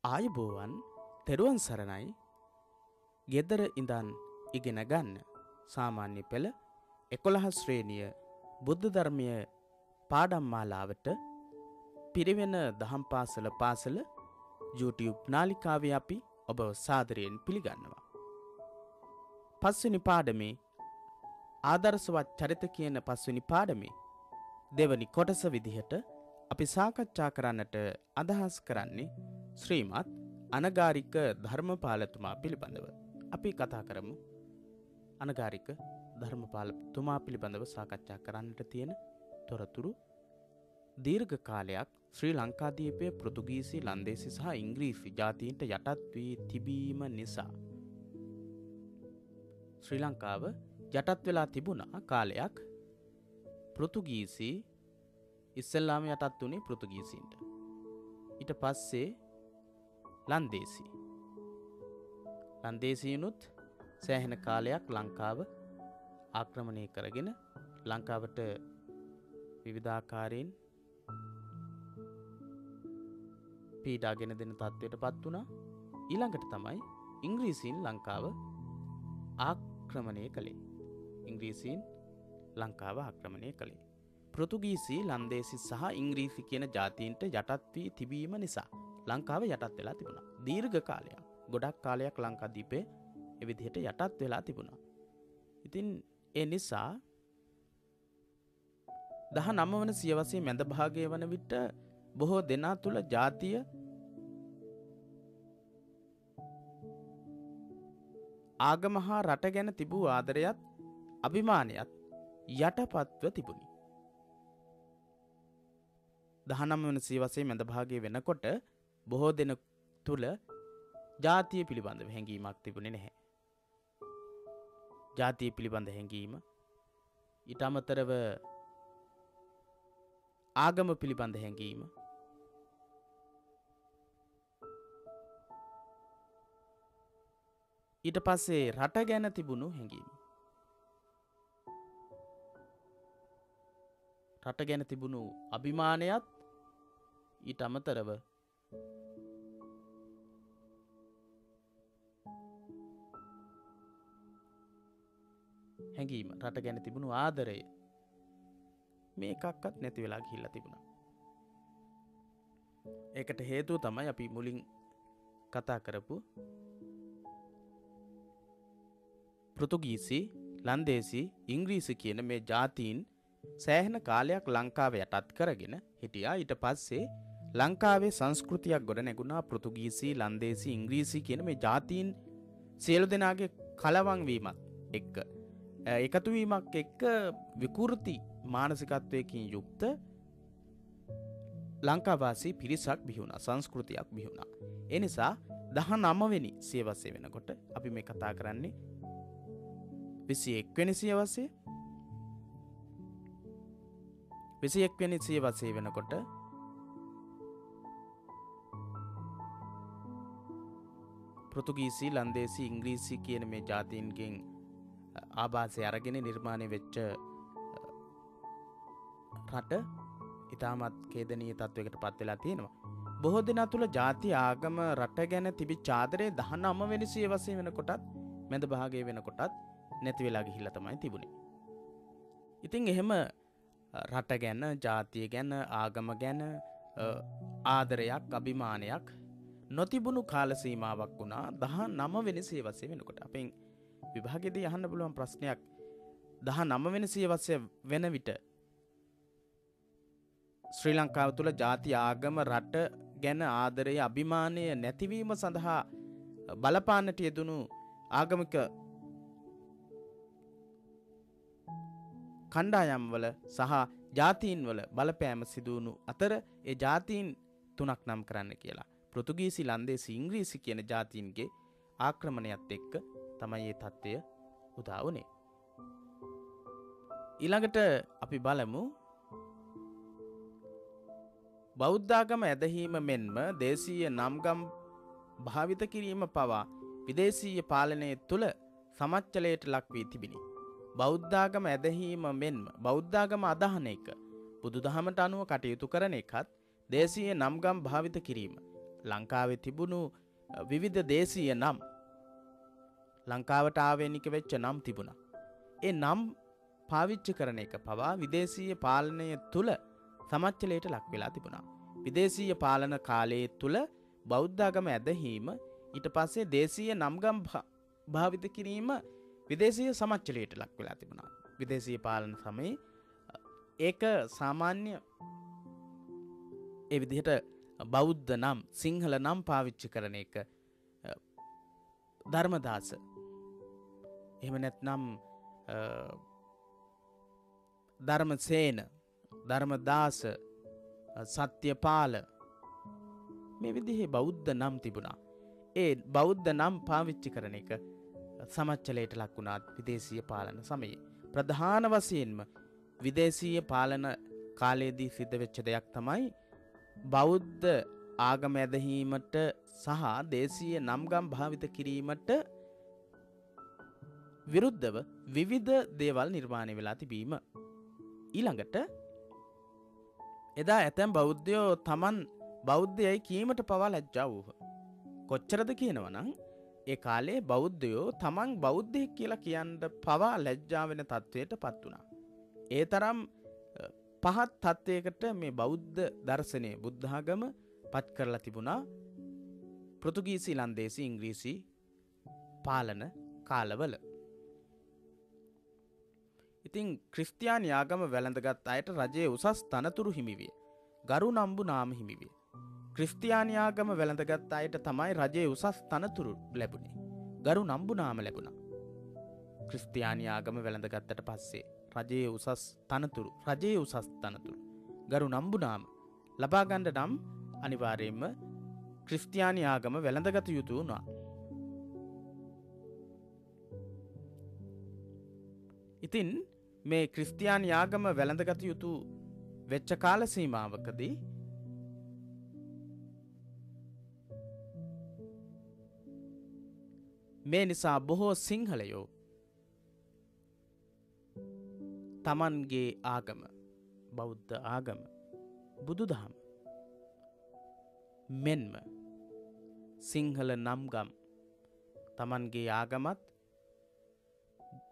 ආයුබෝවන් තෙරුවන් සරණයි. ගෙදර ඉඳන් ඉගෙන ගන්න සාමාන්‍ය පෙළ 11 ශ්‍රේණිය බුද්ධ ධර්මයේ පාඩම් මාලාවට පිරිවෙන දහම් පාසල YouTube නාලිකාවේ අපි ඔබව සාදරයෙන් පිළිගන්නවා. පස්වෙනි පාඩමේ ආදර්ශවත් චරිත කියන පස්වෙනි පාඩමේ දෙවනි කොටස විදිහට අපි සාකච්ඡා කරන්නට අදහස් කරන්නේ ශ්‍රීමත් අනගාരിക ධර්මපාලතුමා පිළිබඳව. අපි කතා කරමු අනගාരിക ධර්මපාලතුමා පිළිබඳව සාකච්ඡා කරන්නට තියෙන තොරතුරු. දීර්ඝ කාලයක් ශ්‍රී ලංකාදීපයේ පෘතුගීසි, ලන්දේසි සහ ඉංග්‍රීසි ජාතීන්ට යටත් වී තිබීම නිසා ශ්‍රී ලංකාව යටත් වෙලා තිබුණා කාලයක්. පෘතුගීසි ඉස්සෙල්ලාම යටත් වුණේ පෘතුගීසීන්ට. ඊට පස්සේ ලන්දේසීනුත් සෑහෙන කාලයක් ලංකාව ආක්‍රමණය කරගෙන ලංකාවට විවිධාකාරයෙන් පීඩාගෙන දෙන තත්ත්වයට පත් වුණා. ඊළඟට තමයි ඉංග්‍රීසීන් ලංකාව ආක්‍රමණය කළේ. පෘතුගීසි, ලන්දේසි සහ ඉංග්‍රීසි කියන ජාතීන්ට යටත් වී තිබීම නිසා ලංකාව යටත් වෙලා තිබුණා. දීර්ඝ කාලයක්, ගොඩක් කාලයක් ලංකාදීපේ ඒ විදිහට යටත් වෙලා තිබුණා. ඉතින් ඒ නිසා 19 වන සියවසේ මැද භාගයේ වන විට බොහෝ දෙනා තුල ජාතිය ආගම හා රට ගැන තිබූ ආදරයත් අභිමානයත් යටපත්ව තිබුණි. 19 වන සියවසේ මැද භාගයේ වෙනකොට බොහෝ දෙනෙකු තුල ජාතිය පිළිබඳව හැඟීමක් තිබුණේ නැහැ. ජාතිය පිළිබඳ හැඟීම ඊට අමතරව ආගම පිළිබඳ හැඟීම ඊට පස්සේ රට ගැන තිබුණු හැඟීම, රට ගැන තිබුණු අභිමානයත් ඊට අමතරව හැඟීම, රට ගැන තිබුණු ආදරය මේ එකක්වත් නැති වෙලා ගිහිල්ලා තිබුණා. ඒකට හේතුව තමයි අපි මුලින් කතා කරපු පෘතුගීසි, ලන්දේසි, ඉංග්‍රීසි කියන මේ ජාතීන් සෑහෙන කාලයක් ලංකාව යටත් කරගෙන හිටියා. ඊට පස්සේ ලංකාවේ සංස්කෘතියක් ගොඩ නැගුණා. පෘතුගීසි, ලන්දේසි, ඉංග්‍රීසි කියන මේ ජාතීන් සියලු දෙනාගේ කලවම් වීමත් එක්ක, එකතු වීමක් එක්ක විකෘති මානසිකත්වයකින් යුක්ත ලංකාවාසී පිරිසක් බිහි වුණා, සංස්කෘතියක් බිහි වුණා. ඒ නිසා 19 වෙනි සියවසේ වෙනකොට අපි මේ කතා කරන්නේ 21 වෙනි සියවසේ. 21 වෙනි සියවසේ වෙනකොට පෘතුගීසි, ලන්දේසි, ඉංග්‍රීසි කියන මේ ජාතීන්ගෙන් ආభాසය අරගෙන නිර්මාණය වෙච්ච රට ඉතාමත් ඛේදනීය තත්වයකට පත් වෙලා තියෙනවා. බොහෝ දෙනා තුල ජාති, ආගම, රට ගැන තිබිච්ච ආදරේ 19 වෙනි සියවසේ වෙනකොටත් මැද භාගයේ වෙනකොටත් නැති වෙලා ගිහිල්ලා තමයි තිබුණේ. ඉතින් එහෙම රට ගැන, ජාතිය ගැන, ආගම ගැන ආදරයක්, අභිමානයක් නොතිබුණු කාල සීමාවක් වුණා 19 වෙනි සියවසේ වෙනකොට. අපෙන් විභාගයේදී අහන්න පුළුවන් ප්‍රශ්නයක්, 19 වෙනි සියවසේ වෙන විට ශ්‍රී ලංකාව තුළ ජාති, ආගම, රට ගැන ආදරය, අභිමානය නැතිවීම සඳහා බලපාන්නට යෙදුණු ආගමික කණ්ඩායම් වල සහ ජාතීන් වල බලපෑම සිදුවුණු අතර ඒ ජාතීන් තුනක් නම් කරන්න කියලා. පෘතුගීසි, ලන්දේසි, ඉංග්‍රීසි කියන ජාතීන්ගේ ආක්‍රමණයත් එක්ක තමයි මේ தත්ත්වය උදා වුණේ. ඊළඟට අපි බලමු බෞද්ධාගම ඇදහීම මෙන්ම දේශීය නම්ගම් භාවිත කිරීම පවා විදේශීය පාලනය තුළ සමච්චලයට ලක් වී තිබිණි. බෞද්ධාගම ඇදහීම මෙන්ම බෞද්ධාගම අදහන එක, බුදුදහමට අනුව කටයුතු කරන එකත්, දේශීය නම්ගම් භාවිත කිරීම, ලංකාවේ තිබුණු විවිධ දේශීය නම් ලංකාවට ආවේනික වෙච්ච නම් තිබුණා. ඒ නම් පාවිච්චි කරන එක පවා විදේශීය පාලනය තුල සමච්චලයට ලක් වෙලා තිබුණා. විදේශීය පාලන කාලයේ තුල බෞද්ධ ආගම ඇදහිීම ඊට පස්සේ දේශීය නම්ගම් භාවිත කිරීම විදේශීය සමච්චලයට ලක් වෙලා තිබුණා. විදේශීය පාලන සමයේ ඒක සාමාන්‍ය ඒ විදිහට බෞද්ධ නම් සිංහල නම් පාවිච්චි කරන එක ධර්මදාස එහෙම නැත්නම් ධර්මසේන ධර්මදාස සත්‍යපාල මේ විදිහේ බෞද්ධ නම් තිබුණා. ඒ බෞද්ධ නම් පාවිච්චි කරන එක සමච්චලයට ලක් වුණා විදේශීය පාලන සමයේ. ප්‍රධාන වශයෙන්ම විදේශීය පාලන කාලයේදී සිද්ධ වෙච්ච දෙයක් තමයි බෞද්ධ ආගම ඇදහිීමට සහ දේශීය නම්ගම් භාවිත කිරීමට විරුද්ධව විවිධ දේවල් නිර්මාණය වෙලා තිබීම. ඊළඟට එදා ඇතැම් බෞද්ධයෝ තමන් බෞද්ධයයි කීමට පවා ලැජ්ජා වූහ. කොච්චරද කියනවනම් ඒ කාලේ බෞද්ධයෝ තමන් බෞද්ධයෙක් කියලා කියන්න පවා ලැජ්ජා වෙන තත්වයට පත් වුණා. ඒ තරම් පහත් තත්වයකට මේ බෞද්ධ දර්ශනය බුද්ධ ආගම පත් කරලා තිබුණා පෘතුගීසි ලන්දේසි ඉංග්‍රීසි පාලන කාලවල. ඉතින් ක්‍රිස්තියානි ආගම වැළඳගත් අයට රජයේ උසස් තනතුරු හිමි විය. ගරු නම්බු නාම හිමි විය. ක්‍රිස්තියානි ආගම වැළඳගත් අයට තමයි රජයේ උසස් තනතුරු ලැබුණේ. ගරු නම්බු නාම ලැබුණා. ක්‍රිස්තියානි ආගම වැළඳගත්තට පස්සේ රජයේ උසස් තනතුරු ගරු නම්බු නාම ලබා ගන්න නම් අනිවාර්යයෙන්ම ක්‍රිස්තියානි ආගම වැළඳගත යුතු වුණා. ඉතින් මේ ක්‍රිස්තියානි ආගම වැළඳගත යුතු වෙච්ච කාල සීමාවකදී මේ නිසා බොහෝ සිංහලයෝ තමන්ගේ ආගම බෞද්ධ ආගම බුදුදහම මෙන්ම සිංහල නම්ගම් තමන්ගේ ආගමත්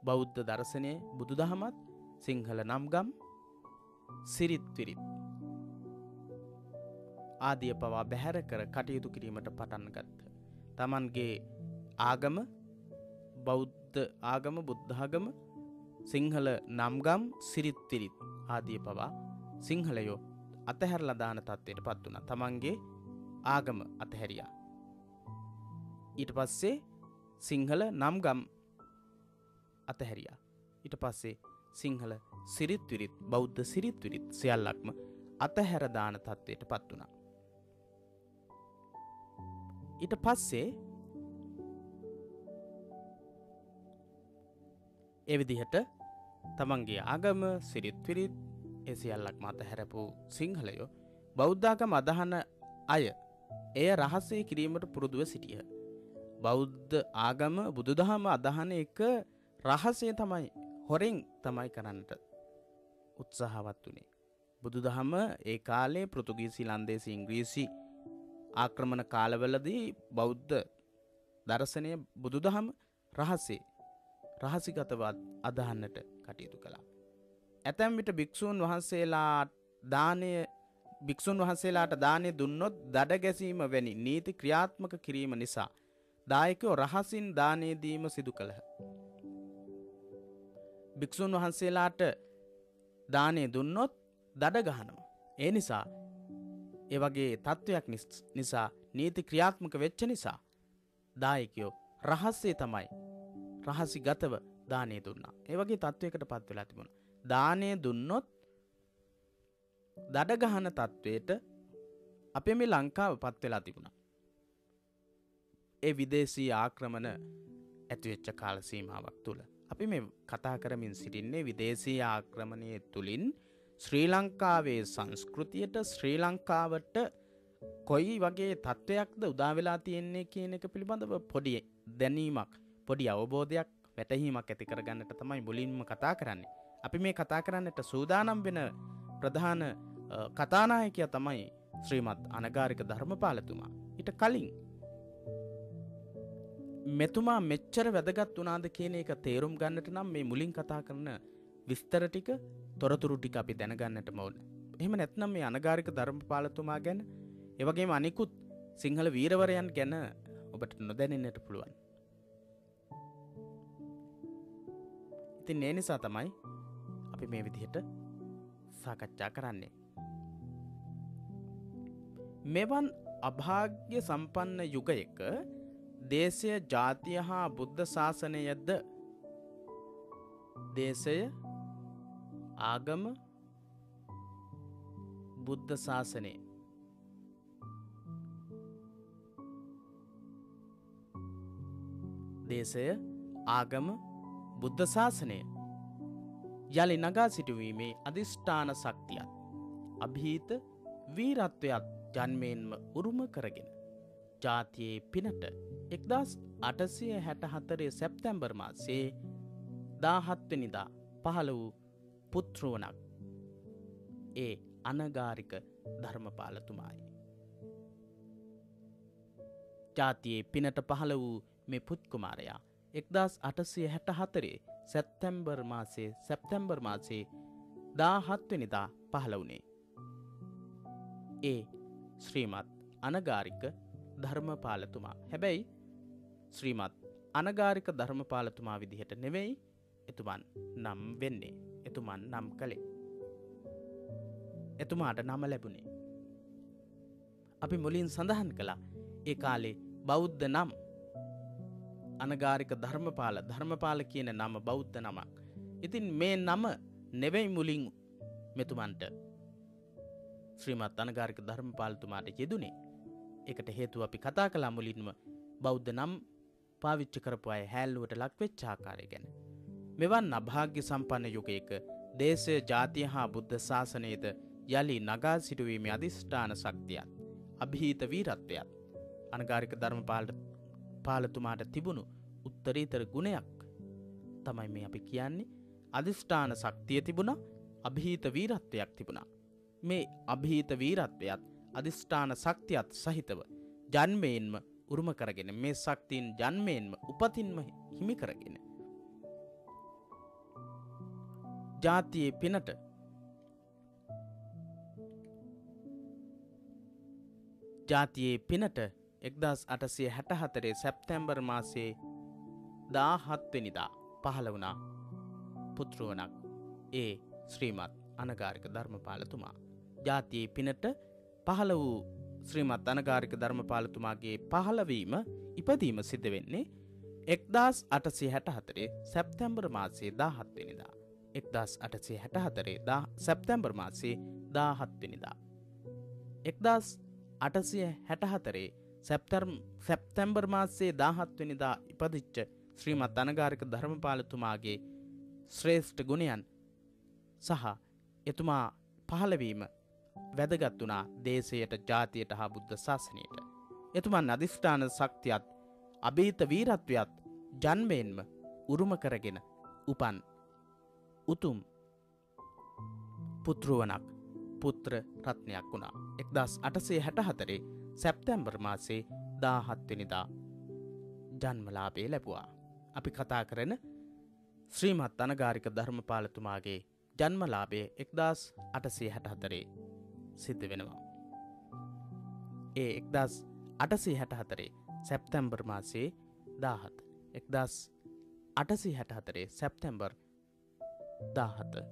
බෞද්ධ දර්ශනය බුදුදහමත් සිංහල නම්ගම් සිරිත් විරිත් ආදිය පවා බැහැර කර කටයුතු කිරීමට පටන් ගත්ත. තමන්ගේ ආගම බෞද්ධ ආගම බුද්ධ ආගම සිංහල නම්ගම් සිරිත් විරිත් ආදිය පවා සිංහලයෝ අතහැරලා දාන තත්ත්වයට පත් වුණා. තමන්ගේ ආගම අතහැරියා. ඊට පස්සේ සිංහල නම්ගම් අතහැරියා. ඊට පස්සේ සිංහල සිරිත් විරිත් බෞද්ධ සිරිත් විරිත් සියල්ලක්ම අතහැර දාන තත්ත්වයට පත් වුණා. ඊට පස්සේ ඒ විදිහට තමන්ගේ ආගම සිරිත් විරිත් ඒ සියල්ලක්ම අතහැරපු සිංහලයෝ බෞද්ධ ආගම අදහන අය එය රහස්‍ය කිරීමට පුරුදුව සිටියහ. බෞද්ධ ආගම බුදුදහම අදහන එක රහස්‍ය තමයි හොරෙන් තමයි කරන්නට උත්සාහවත් වුණේ. බුදුදහම ඒ කාලේ පෘතුගීසි ලන්දේසි ඉංග්‍රීසි ආක්‍රමණ කාලවලදී බෞද්ධ දර්ශනය බුදුදහම රහසිගතව අදහන්නට කටයුතු කළා. ඇතැම් විට භික්ෂූන් වහන්සේලාට දානය දුන්නොත් දඩ ගැසීම වැනි නීති ක්‍රියාත්මක කිරීම නිසා දායකයෝ රහසින් දානය දීම සිදු කළහ. භික්ෂූන් වහන්සේලාට දානය දුන්නොත් දඩ ගහනවා. ඒ නිසා ඒ වගේ තත්ත්වයක් නිසා නීති ක්‍රියාත්මක වෙච්ච නිසා දායකයෝ රහසිගතව දානය දුන්නා. ඒ වගේ තත්ත්වයකට පත් වෙලා තිබුණා. දානය දුන්නොත් දඩ ගහන තත්ත්වයට අපේ මේ ලංකාව පත් වෙලා තිබුණා. ඒ විදේශී ආක්‍රමණ ඇතිවෙච්ච කාල සීමාවක් තුළ අපි මේ කතා කරමින් සිටින්නේ විදේශී ආක්‍රමණය තුළින් ශ්‍රී ලංකාවේ සංස්කෘතියට ශ්‍රී ලංකාවට කොයි වගේ තත්ත්වයක්ද උදා වෙලා තියෙන්නේ කියන එක පිළිබඳව පොඩි දැනීමක් පොඩි අවබෝධයක් වැටහීමක් ඇති කරගන්නට තමයි මුලින්ම කතා කරන්නේ. අපි මේ කතා කරන්නට සූදානම් වෙන ප්‍රධාන කතානායකයා තමයි ශ්‍රීමත් අනගාරික ධර්මපාලතුමා. ඊට කලින් මෙතුමා මෙච්චර වැදගත් වුණාද කියන එක තේරුම් ගන්නට නම් මේ මුලින් කතා කරන විස්තර ටික තොරතුරු ටික අපි දැනගන්නටම ඕන. එහෙම නැත්නම් මේ අනගාരിക ධර්මපාලතුමා ගැන ඒ වගේම අනිකුත් සිංහල වීරවරයන් ගැන ඔබට නොදැනෙන්නට පුළුවන්. ඉතින් ඒ නිසා තමයි අපි මේ විදිහට සාකච්ඡා කරන්නේ. මෙවන් අභාග්‍ය සම්පන්න යුගයක දේශය ජාතිය හා බුද්ධ ශාසනයද දේශය ආගම බුද්ධ ශාසනය දේශය ආගම බුද්ධ ශාසනය යලි නගා සිටුවීමේ අධිෂ්ඨාන ශක්තියත් අභීත වීරත්වයත් ජන්මයෙන්ම උරුම කරගෙන ජාතියේ පිනට 1864 සැප්තැම්බර් මාසයේ 17 වෙනිදා පහළ වූ පුත්‍රවණක් ඒ අනගාരിക ධර්මපාලතුමායි. ජාතියේ පිනට පහළ වූ මේ පුත් කුමාරයා 1864 සැප්තැම්බර් මාසයේ 17 වෙනිදා පහළ වුණේ. ඒ ශ්‍රීමත් අනගාരിക ධර්මපාලතුමා. හැබැයි ශ්‍රීමත් අනගාരിക ධර්මපාලතුමා විදිහට නෙවෙයි එතුමන් නම් වෙන්නේ. එතුමන් නම් කළේ. එතුමාට නම ලැබුණේ. අපි මුලින් සඳහන් කළා ඒ කාලේ බෞද්ධ නම් අනගාരിക ධර්මපාල කියන නම බෞද්ධ නමක්. ඉතින් මේ නම නෙවෙයි මුලින් මෙතුමන්ට ශ්‍රීමත් අනගාരിക ධර්මපාලතුමාට යෙදුනේ. ඒකට හේතුව අපි කතා කළා මුලින්ම බෞද්ධ නම් පාවිච්චි කරපු අය හැල්ලුවට ලක් වෙච්ච ආකාරය ගැන. මෙවන් අභාග්‍ය සම්පන්න යුගයක දේශය ජාතිය හා බුද්ධ ශාසනයද යලි නගා සිටුවීමේ අධිෂ්ඨාන ශක්තියත් අභීත වීරත්වයත් අනගාരിക ධර්මපාලතුමාට තිබුණු උත්තරීතර ගුණයක් තමයි මේ අපි කියන්නේ. අධිෂ්ඨාන ශක්තිය තිබුණා, අභීත වීරත්වයක් තිබුණා. මේ අභීත වීරත්වයත් අධිෂ්ඨාන ශක්තියත් සහිතව ජන්මයෙන්ම උරුම කරගෙන මේ ශක්තියින් ජන්මයෙන්ම උපතින්ම හිමි කරගෙන ජාතියේ පිනට ජාතියේ පිනට 1864 සැප්තැම්බර් මාසයේ 17 වෙනිදා පහළ වුණා පුත්‍රවණක් ඒ ශ්‍රීමත් අනගාരിക ධර්මපාලතුමා. ජාතියේ පිනට පහළ වූ ශ්‍රීමත් අනගාരിക ධර්මපාලතුමාගේ පහළවීම ඉපදීම සිද්ධ වෙන්නේ 1864 සැප්තැම්බර් මාසයේ 17 වෙනිදා. 1864 සැප්තැම්බර් මාසයේ 17 වෙනිදා. 1864 සැප්තැම්බර් මාසයේ 17 වෙනිදා ඉපදිච්ච ශ්‍රීමත් අනගාരിക ධර්මපාලතුමාගේ ශ්‍රේෂ්ඨ ගුණයන් සහ එතුමා පහළවීම වැදගත් වුණා දේශයට, ජාතියට හා බුද්ධ ශාසනයට. එතුමන් අධිෂ්ඨාන ශක්තියත් අභීත වීරත්වයත් ජන්මයෙන්ම උරුම කරගෙන උපන් උතුම් පුත්‍රවණක්, පුත්‍ර රත්නයක් වුණා. 1864 සැප්තැම්බර් මාසයේ 17 වෙනිදා ජන්මලාභය ලැබුවා. අපි කතා කරන ශ්‍රීමත් අනගාരിക ධර්මපාලතුමාගේ ජන්මලාභය 1864 සිද්ධ වෙනවා. ඒ 1864 සැප්තැම්බර් මාසයේ 17 1864 සැප්තැම්බර් 17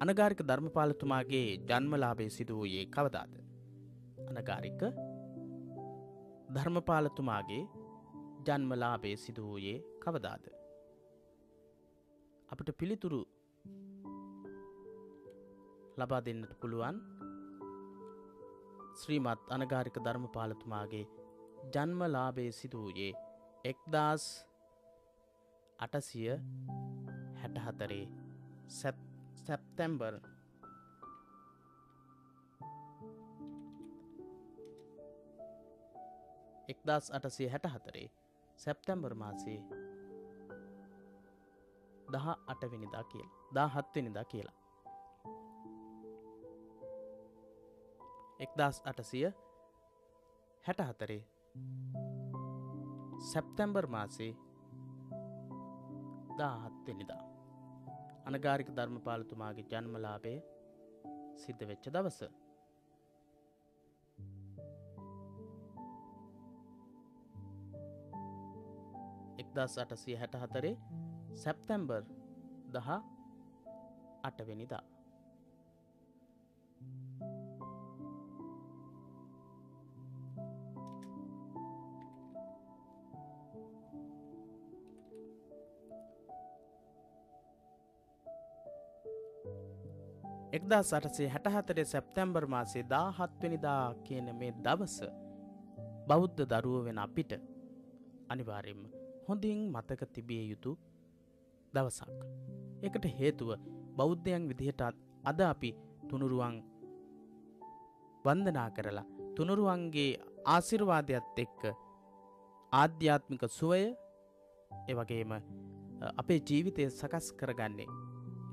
අනගාരിക ධර්මපාලතුමාගේ ජන්මලාභය සිදු වූයේ කවදාද? අනගාരിക ධර්මපාලතුමාගේ ජන්මලාභය සිදු වූයේ කවදාද? අපිට පිළිතුරු ලබා දෙන්නට පුළුවන්. ශ්‍රීමත් අනගාരിക ධර්මපාලතුමාගේ ජන්මලාභය සිදු වූයේ 1864 සැප්තැම්බර් 1864 සැප්තැම්බර් මාසයේ 17 වෙනිදා කියලා. 1864 64 සැප්තැම්බර් මාසේ 17 වෙනිදා අනගාരിക ධර්මපාලතුමාගේ ජන්මලාභය සිද්ධ වෙච්ච දවස. 1864 සැප්තැම්බර් 18 වෙනිදා. එක්දාස් 864 සැප්තැම්බර් මාසේ 17 වෙනිදා කියන මේ දවස බෞද්ධ දරුවෝ වෙන අපිට අනිවාර්යයෙන්ම හොඳින් මතක තිබිය යුතු දවසක්. ඒකට හේතුව බෞද්ධයන් විදිහට අද අපි තුනුරුවන් වන්දනා කරලා තුනුරුවන්ගේ ආශිර්වාදයත් එක්ක ආධ්‍යාත්මික සුවය ඒ වගේම අපේ ජීවිතය සකස් කරගන්නේ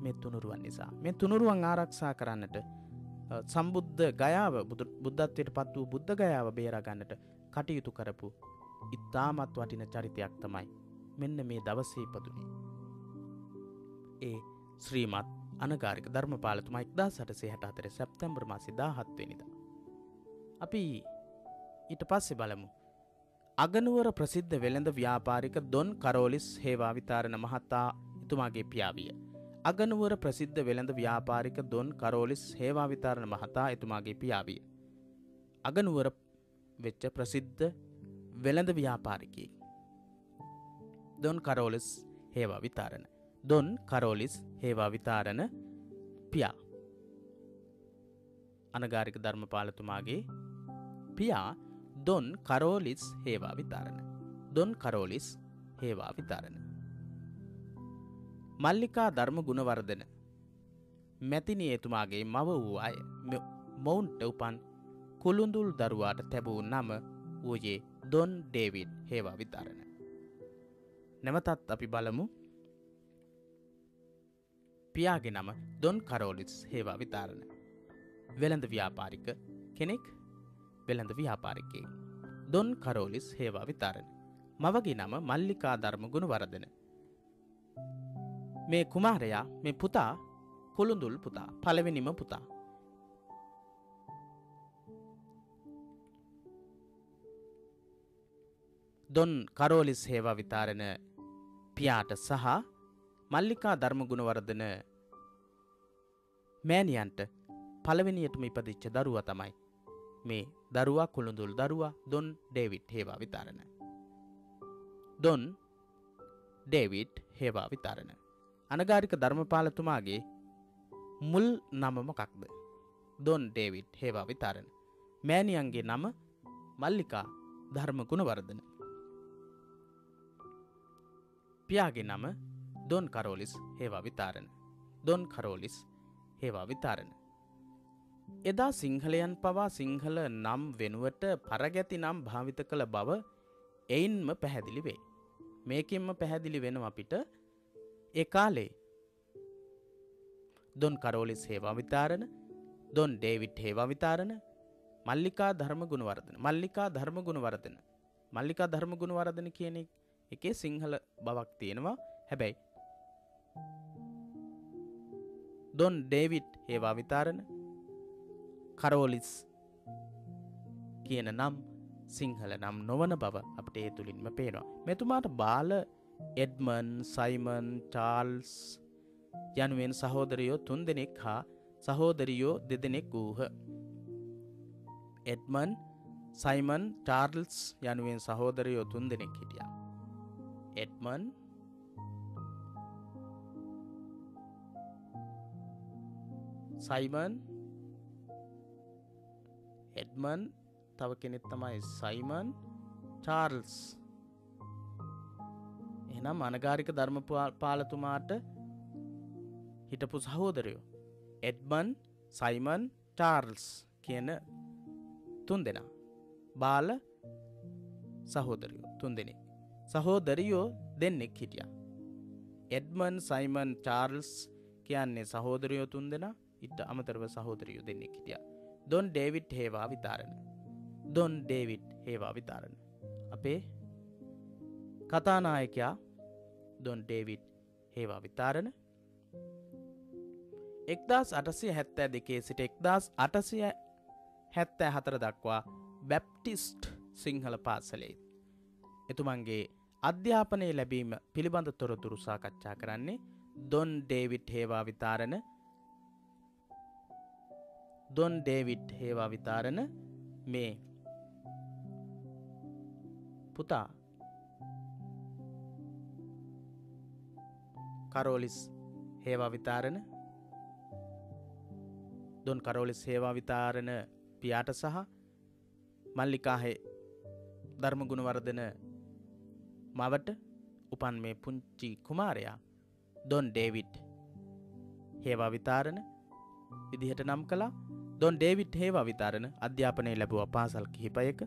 මේ තුනුරුවන් නිසා. මේ තුනුරුවන් ආරක්ෂා කරන්නට සම්බුද්ධ ගයාව බුද්ධත්වයට පත් වූ බුද්ධ ගයාව බේරා ගන්නට කටයුතු කරපු ඉතාමත් වටින චරිතයක් තමයි මෙන්න මේ දවසේ ඉපදුනේ. ඒ ශ්‍රීමත් අනගාരിക ධර්මපාලතුමා 1864 සැප්තැම්බර් මාසේ 17 වෙනිදා. අපි ඊට පස්සේ බලමු. අගනුවර ප්‍රසිද්ධ වෙළඳ ව්‍යාපාරික දොන් කරෝලිස් හේවාවිතාරණ මහතා එතුමාගේ පියාවිය. අගනුවර ප්‍රසිද්ධ වෙළඳ ව්‍යාපාරික දොන් කරෝලිස් හේවාවිතාරණ මහතා එතුමාගේ පියාවිය. අගනුවර වෙච්ච ප්‍රසිද්ධ වෙළඳ ව්‍යාපාරිකයෙක්. දොන් කරෝලිස් හේවාවිතාරණ. දොන් කරෝලිස් හේවාවිතාරණ පියා. අනගාരിക ධර්මපාලතුමාගේ පියා දොන් කරෝලිස් හේවාවිතාරණ. දොන් කරෝලිස් හේවාවිතාරණ. මල්ලිකා ධර්ම ගුණවර්ධන මැතිණිය එතුමාගේ මව වූ අය. මොවුන්ට උපන් කුළුඳුල් දරුවාට තැබූ නම වූයේ දොන් ඩේවිඩ් හේවාවිතාරණ. නැවතත් අපි බලමු. පියාගේ නම දොන් කරෝලිස් හේවාවිතාරණ. වෙළඳ ව්‍යාපාරික කෙනෙක්. වෙළඳ ව්‍යාපාරිකයෙක්. දොන් කරෝලිස් හේවාවිතාරණ. මවගේ නම මල්ලිකා ධර්ම ගුණවර්ධන. මේ කුමාරයා මේ පුතා කුළුඳුල් පුතා පළවෙනිම පුතා. දොන් කරෝලිස් හේවාවිතාරණ පියාට සහ මල්ලිකා ධර්ම ගුණවර්ධන මෑණියන්ට පළවෙනියටම ඉපදිච්ච දරුවා තමයි මේ දරුවා කුළුඳුල් දරුවා දොන් ඩේවිඩ් හේවාවිතාරණ. දොන් ඩේවිඩ් හේවාවිතාරණ. අනගාരിക ධර්මපාලතුමාගේ මුල් නම මොකක්ද? දොන් ඩේවිඩ් හේවාවිතාරණ. මෑණියන්ගේ නම මල්ලිකා ධර්ම ගුණවර්ධන. පියාගේ නම දොන් කරෝලිස් හේවාවිතාරණ. දොන් කරෝලිස් හේවාවිතාරණ. එදා සිංහලයන් පවා සිංහල නම් වෙනුවට පරගැති නම් භාවිත කළ බව එයින්ම පැහැදිලි වේ. මේකෙන්ම පැහැදිලි වෙනවා අපිට ඒ කාලේ දොන් කරෝලිස් හේවාවිතාරණ, දොන් ඩේවිඩ් හේවාවිතාරණ, මල්ලිකා ධර්ම ගුණවර්ධන. මල්ලිකා ධර්ම ගුණවර්ධන. මල්ලිකා ධර්ම ගුණවර්ධන කියන එකේ සිංහල බවක් තියෙනවා. හැබැයි දොන් ඩේවිඩ් හේවාවිතාරණ, කරෝලිස් කියන නම් සිංහල නම් නොවන බව අපිට ඒ තුලින්ම පේනවා. මෙතුමාට බාල එඩ්මන්, සයිමන්, චාල්ස් යනුවෙන් සහෝදරයෝ 3 දෙනෙක් හා සහෝදරියෝ 2 දෙනෙක් වූහ. එඩ්මන්, සයිමන්, චාර්ල්ස් යනුවෙන් සහෝදරයෝ 3 දෙනෙක් හිටියා. එඩ්මන්, සයිමන්, එඩ්මන් තව කෙනෙක් තමයි සයිමන්, චාර්ල්ස්. එහෙනම් අනගාരിക ධර්මපාලතුමාට හිටපු සහෝදරයෝ එඩ්මන්, සයිමන්, චාර්ල්ස් කියන 3 දෙනා. බාල සහෝදරයෝ 3 දෙනෙක්. සහෝදරියෝ 2 දෙනෙක් හිටියා. එඩ්මන්, සයිමන්, චාර්ල්ස් කියන්නේ සහෝදරයෝ 3 දෙනා. ඊට අමතරව සහෝදරියෝ 2 දෙනෙක් හිටියා. දොන් ඩේවිඩ් හේවාවිතාරණ. දොන් ඩේවිඩ් හේවා විතරණ. අපේ කතානායකයා ඩොන් ඩේවිඩ් හේවා විතරණ 1872 සිට 1874 දක්වා බැප්ටිස්ට් සිංහල පාසලේ එතුමන්ගේ අධ්‍යාපනය ලැබීම පිළිබඳ තොරතුරු සාකච්ඡා කරන්නේ ඩොන් ඩේවිඩ් හේවා විතරණ මේ පුතා කරෝලිස් හේවා විතරණ ඩොන් කරෝලිස් හේවා විතරණ පියාට සහ මල්ලිකාහේ ධර්මගුණවර්ධන මවට උපන් මේ පුංචි කුමාරයා ඩොන් ඩේවිඩ් හේවා විතරණ විදිහට නම් කළා. ඩොන් ඩේවිඩ් හේවා විතරණ අධ්‍යාපනය ලැබුවා පාසල් කිහිපයක.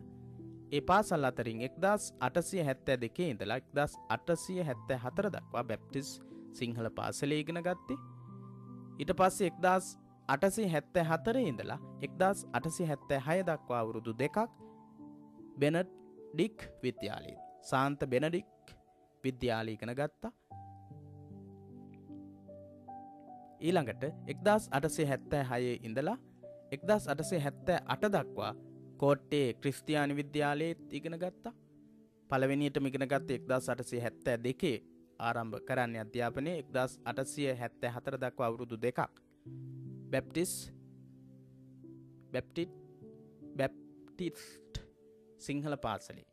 ඒ පාසල් අතරින් 1872 ඉඳලා 1874 දක්වා බැප්ටිස්ට් සිංහල පාසලේ ඉගෙන ගත්තේ. ඊට පස්සේ 1874 ඉඳලා 1876 දක්වා අවුරුදු දෙකක් බෙනඩික් විද්‍යාලයේ සාන්ත බෙනඩික් විද්‍යාලය ඉගෙන ගත්තා. ඊළඟට 1876 ඉඳලා 1878 දක්වා කෝට්ටේ ක්‍රිස්තියානි විද්‍යාලයේ ඉගෙන ගත්තා. පළවෙනියටම ඉගෙන ගත්තේ 1872 ආරම්භ කරන්නේ අධ්‍යාපනයේ 1874 දක්වා අවුරුදු දෙකක් බැප්ටිස්ට් සිංහල පාසලේ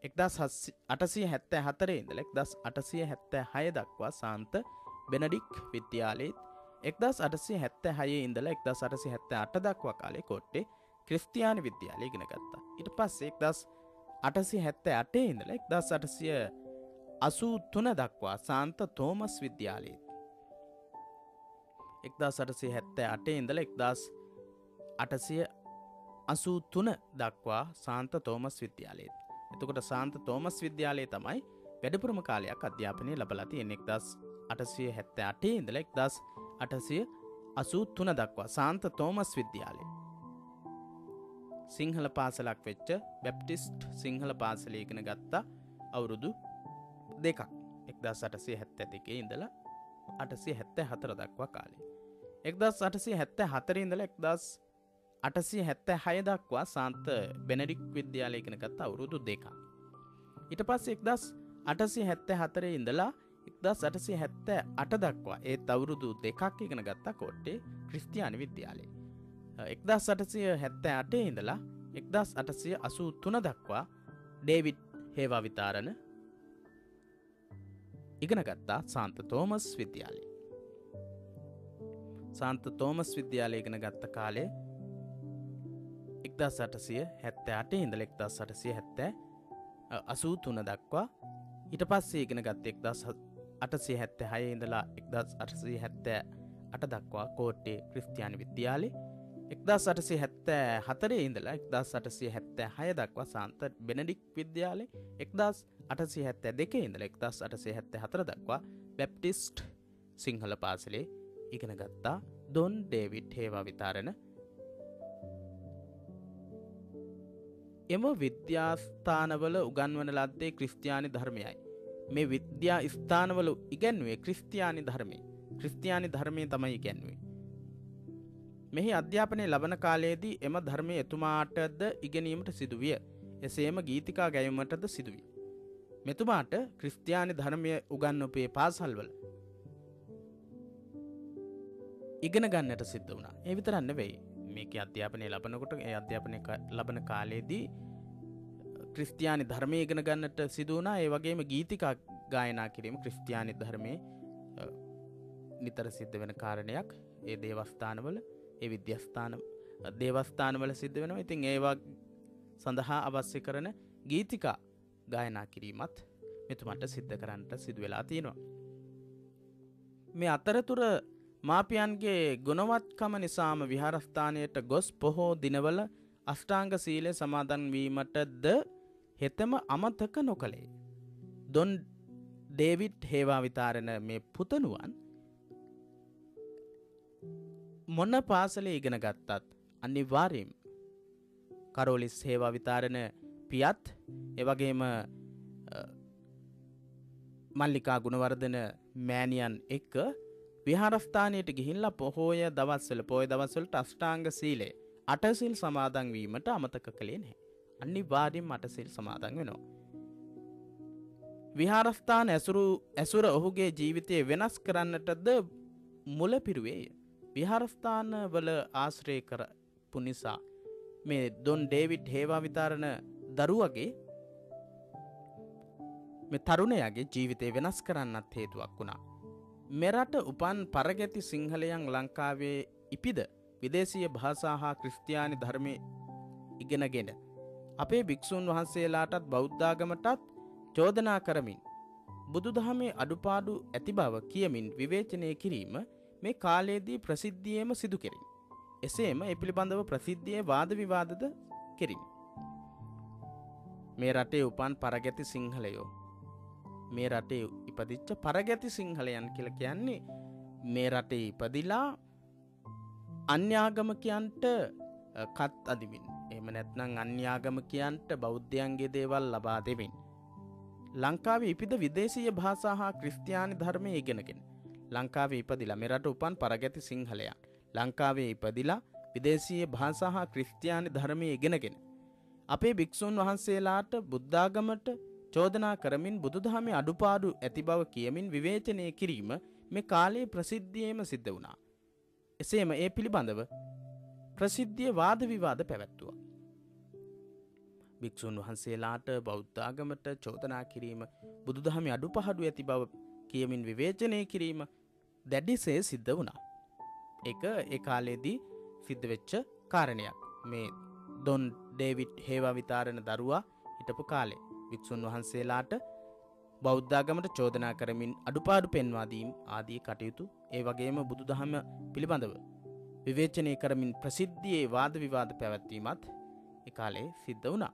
1874 ඉඳලා 1876 දක්වා සාන්ත බෙනඩික් විද්‍යාලයේ 1876 ඉඳලා 1878 දක්වා කාලේ කෝට්ටේ ක්‍රිස්තියානි විද්‍යාලය ඉගෙන ගත්තා. ඊට පස්සේ 1878 ඉඳලා 1883 දක්වා සාන්ත තෝමස් විද්‍යාලයේ 1878 ඉඳලා 1883 දක්වා සාන්ත තෝමස් විද්‍යාලයේ. එතකොට සාන්ත තෝමස් විද්‍යාලයේ තමයි වැඩිපුරම කාලයක් අධ්‍යාපනය ලැබලා තියෙන්නේ. 1878 ඉඳලා 1883 දක්වා සාන්ත තෝමස් විද්‍යාලය. සිංහල පාසලක් වෙච්ච බැප්ටිස්ට් සිංහල පාසලේ ඉගෙන ගත්තා අවුරුදු දෙකක්. 1872 ඉඳලා 1874 දක්වා කාලේ. 1874 ඉඳලා 1876 දක්වා සාන්ත බෙනඩික් විද්‍යාලය ඉගෙන ගත්තා අවුරුදු දෙකක්. ඊට පස්සේ 1874 ඉඳලා 1878 දක්වා ඒත් අවුරුදු දෙකක් ඉගෙන ගත්තා කෝට්ටේ ක්‍රිස්තියානි විද්‍යාලයේ. 1878 ඉඳලා 1883 දක්වා ඩේවිඩ් හේවා විතරණ ඉගෙන ගත්තා සාන්ත තෝමස් විද්‍යාලයේ. සාන්ත තෝමස් විද්‍යාලයේ ඉගෙන ගත්ත කාලේ 1878 ඉඳලා 1883 දක්වා. ඊට පස්සේ ඉගෙන ගත්තේ 1876 ඉඳලා 1878 දක්වා කෝට්ටේ ක්‍රිස්තියානි විද්‍යාලයේ. 1874 ඉඳලා 1876 දක්වා සාන්ත බෙනඩික් විද්‍යාලයේ. 1872 ඉඳලා 1874 දක්වා බැප්ටිස්ට් සිංහල පාසලේ ඉගෙන ගත්තා ඩොන් ඩේවිඩ් හේවා විතරණ. එම විද්‍යාස්ථානවල උගන්වන ලද්දේ ක්‍රිස්තියානි ධර්මයයි. මේ විද්‍යා ස්ථානවල ඉගැන්වුවේ ක්‍රිස්තියානි ධර්මයේ. ක්‍රිස්තියානි ධර්මයේ තමයි ඉගැන්වුවේ. මෙහි අධ්‍යාපනය ලබන කාලයේදී එම ධර්මයේ එතුමාටද ඉගෙනීමට සිදුවිය. එසේම ගීතිකා ගැයීමටද සිදුවිය. මෙතුමාට ක්‍රිස්තියානි ධර්මය උගන්වපේ පාසල්වල ඉගෙන ගන්නට සිද්ධ වුණා. ඒ විතරක් නෙවෙයි. මේක අධ්‍යාපනය ලබනකොට ඒ අධ්‍යාපනය ලබන කාලයේදී ක්‍රිස්තියානි ධර්මයේ ඉගෙන ගන්නට සිදු වුණා. ඒ වගේම ගීතිකා ගායනා කිරීම ක්‍රිස්තියානි ධර්මයේ නිතර සිද්ධ වෙන කාරණයක්. ඒ දේවස්ථානවල ඒ දේවස්ථානවල සිද්ධ වෙනවා. ඉතින් ඒවා සඳහා අවශ්‍ය කරන ගීතිකා ගායනා කිරීමත් මෙතුමන්ට සිද්ධ කරන්නට සිදු වෙලා තියෙනවා. මේ අතරතුර මාපියන්ගේ ගුණවත්කම නිසාම විහාරස්ථානයට ගොස් පොහෝ දිනවල අෂ්ටාංග සීලය සමාදන් වීමටද හෙතෙම අමතක නොකළේ. ඩොන් ඩේවිඩ් හේවා විතරණ මේ පුතණුවන් මොන පාසලේ ඉගෙන ගත්තත් අනිවාර්යයෙන් කරෝලිස් හේවා විතරණ පියත් එවගේම මල්ලිකා ගුණවර්ධන මෑණියන් එක්ක විහාරස්ථානයට ගිහිල්ලා පොහොය දවස්වලට අෂ්ටාංග සීලය අටසිල් සමාදන් වීමට අමතක කළේ නැහැ. අනිවාර්යෙන්ම අටසිල් සමාදන් වෙනවා. විහාරස්ථාන ඇසුර ඔහුගේ ජීවිතය වෙනස් කරන්නටද මුල පිරුවේය. විහාරස්ථාන වල ආශ්‍රය කරපු නිසා මේ ඩොන් ඩේවිඩ් හේවා විතරණ දරුවගේ මේ තරුණයාගේ ජීවිතය වෙනස් කරන්නත් හේතුවක් වුණා. මෙරට උපන් පරගැති සිංහලයන් ලංකාවේ ඉපිද විදේශීය භාෂා හා ක්‍රිස්තියානි ධර්මය ඉගෙනගෙන අපේ භික්ෂූන් වහන්සේලාටත් බෞද්ධාගමටත් චෝදනා කරමින් බුදුදහමේ අඩුපාඩු ඇති බව කියමින් විවේචනය කිරීම මේ කාලයේදී ප්‍රසිද්ධියේම සිදු කෙරිණි. එසේම ඒ පිළිබඳව ප්‍රසිද්ධියේ වාද විවාදද කෙරිණි. මේ රටේ උපන් පරගැති සිංහලයෝ මේ රටේ ඉපදිච්ච පරගැති සිංහලයන් කියලා කියන්නේ මේ රටේ ඉපදිලා අන්‍යාගමිකයන්ට කත් අදිමින් එහෙම නැත්නම් අන්‍යාගමිකයන්ට බෞද්ධයන්ගේ දේවල් ලබා දෙමින් ලංකාවේ ඉපිද විදේශීය භාෂා හා ක්‍රිස්තියානි ධර්මයේ ඉගෙනගෙන ලංකාවේ ඉපදිලා මේ රට උපන් පරගැති සිංහලයන් ලංකාවේ ඉපදිලා විදේශීය භාෂා හා ක්‍රිස්තියානි ධර්මයේ ඉගෙනගෙන අපේ භික්ෂුන් වහන්සේලාට බුද්ධාගමට චෝදනා කරමින් බුදුදහමේ අඩුපාඩු ඇති බව කියමින් විවේචනය කිරීම මේ කාලයේ ප්‍රසිද්ධියේම සිද්ධ වුණා. එසේම ඒ පිළිබඳව ප්‍රසිද්ධියේ වාද විවාද පැවැත්තුවා. භික්ෂුන් වහන්සේලාට බෞද්ධාගමට චෝදනා කිරීම බුදුදහමේ අඩුපාඩු ඇති බව කියමින් විවේචනය කිරීම දැඩිසේ සිද්ධ වුණා. ඒක ඒ කාලේදී සිද්ධ වෙච්ච කාරණයක්. මේ ඩොන් ඩේවිඩ් හේවා විතරණ දරුවා හිටපු කාලේ භික්ෂුන් වහන්සේලාට බෞද්ධාගමට චෝදනා කරමින් අඩුපාඩු පෙන්වා දීම ආදී කටයුතු ඒ වගේම බුදුදහම පිළිබඳව විවේචනය කරමින් ප්‍රසිද්ධියේ වාද විවාද පැවැත්වීමත් ඒ කාලේ සිද්ධ වුණා.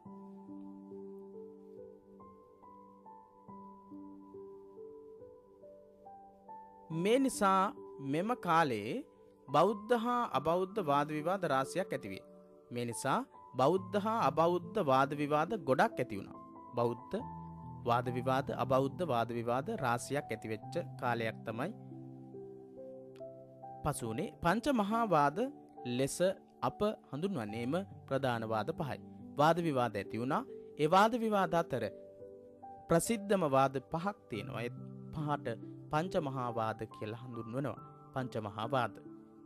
මේ නිසා මෙම කාලයේ බෞද්ධ හා අබෞද්ධ වාද විවාද රාශියක් ඇති විය. මේ නිසා බෞද්ධ හා අබෞද්ධ වාද විවාද ගොඩක් ඇති වුණා. බෞද්ධ වාද විවාද අබෞද්ධ වාද විවාද රාශියක් ඇති වෙච්ච කාලයක් තමයි පසුනේ. පංච මහා වාද ලෙස අප හඳුන්වන්නේම ප්‍රධාන වාද පහයි. වාද විවාද ඇති වුණා. ඒ වාද විවාද අතර ප්‍රසිද්ධම වාද පහක් තියෙනවා. ඒ පහට පංච මහා වාද කියලා හඳුන්වනවා. පංච මහා වාද.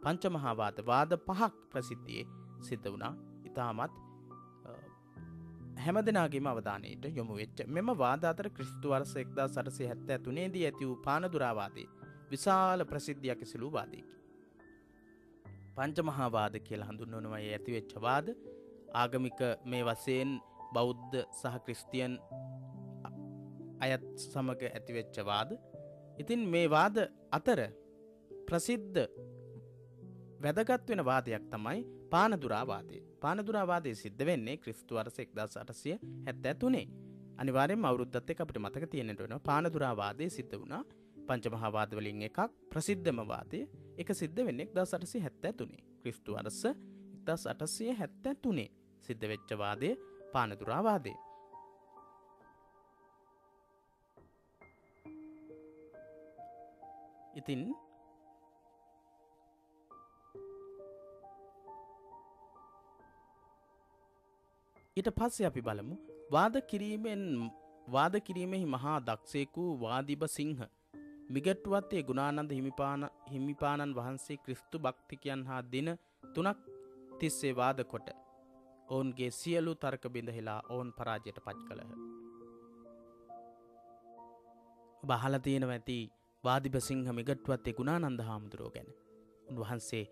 පංච මහා වාද වාද පහක් ප්‍රසිද්ධියේ සිද්ධ වුණා. ඊටමත් හැමදෙනාගේම අවධානයට යොමු වෙච්ච මෙම වාද අතර ක්‍රිස්තු වර්ෂ 1873 දී ඇති වූ පානදුරා වාදයේ විශාල ප්‍රසිද්ධියක් ඇසළු වාදයකි. පංච මහා වාද කියලා හඳුන්වනවා. ඒ ඇති වෙච්ච වාද ආගමික මේ වශයෙන් බෞද්ධ සහ ක්‍රිස්තියන් අයත් සමග ඇති වෙච්ච වාද. ඉතින් මේ වාද අතර ප්‍රසිද්ධ වැදගත් වෙන වාදයක් තමයි පානදුරා වාදය. පානදුරා වාදය සිද්ධ වෙන්නේ ක්‍රිස්තු වර්ෂ 1873. අනිවාර්යෙන්ම අවුරුද්දත් එක්ක අපිට මතක තියෙන්නට වෙනවා. පානදුරා වාදය සිද්ධ වුණා. පංචමහා වාද වලින් එකක් ප්‍රසිද්ධම වාදය. ඒක සිද්ධ වෙන්නේ 1873. ක්‍රිස්තු වර්ෂ 1873 සිද්ධ වෙච්ච වාදය පානදුරා වාදය. ඉතින් ඊට පස්සේ අපි බලමු වාද කිරීමෙහි මහා දක්ෂයෙකු වාදිබ සිංහ මිගට්ටුවත්තේ ගුණානන්ද හිමිපාණන් වහන්සේ ක්‍රිස්තු භක්තිකයන් හා දින 3ක් තිස්සේ වාද කොට ඔවුන්ගේ සියලු තර්ක බිඳහිලා ඔවුන් පරාජයට පත් කළහ. ඔබ අහලා තියෙනවා ඇති වාදිබ සිංහ මිගට්ටුවත්තේ ගුණානන්ද හාමුදුරුවෝ ගැන. උන්වහන්සේ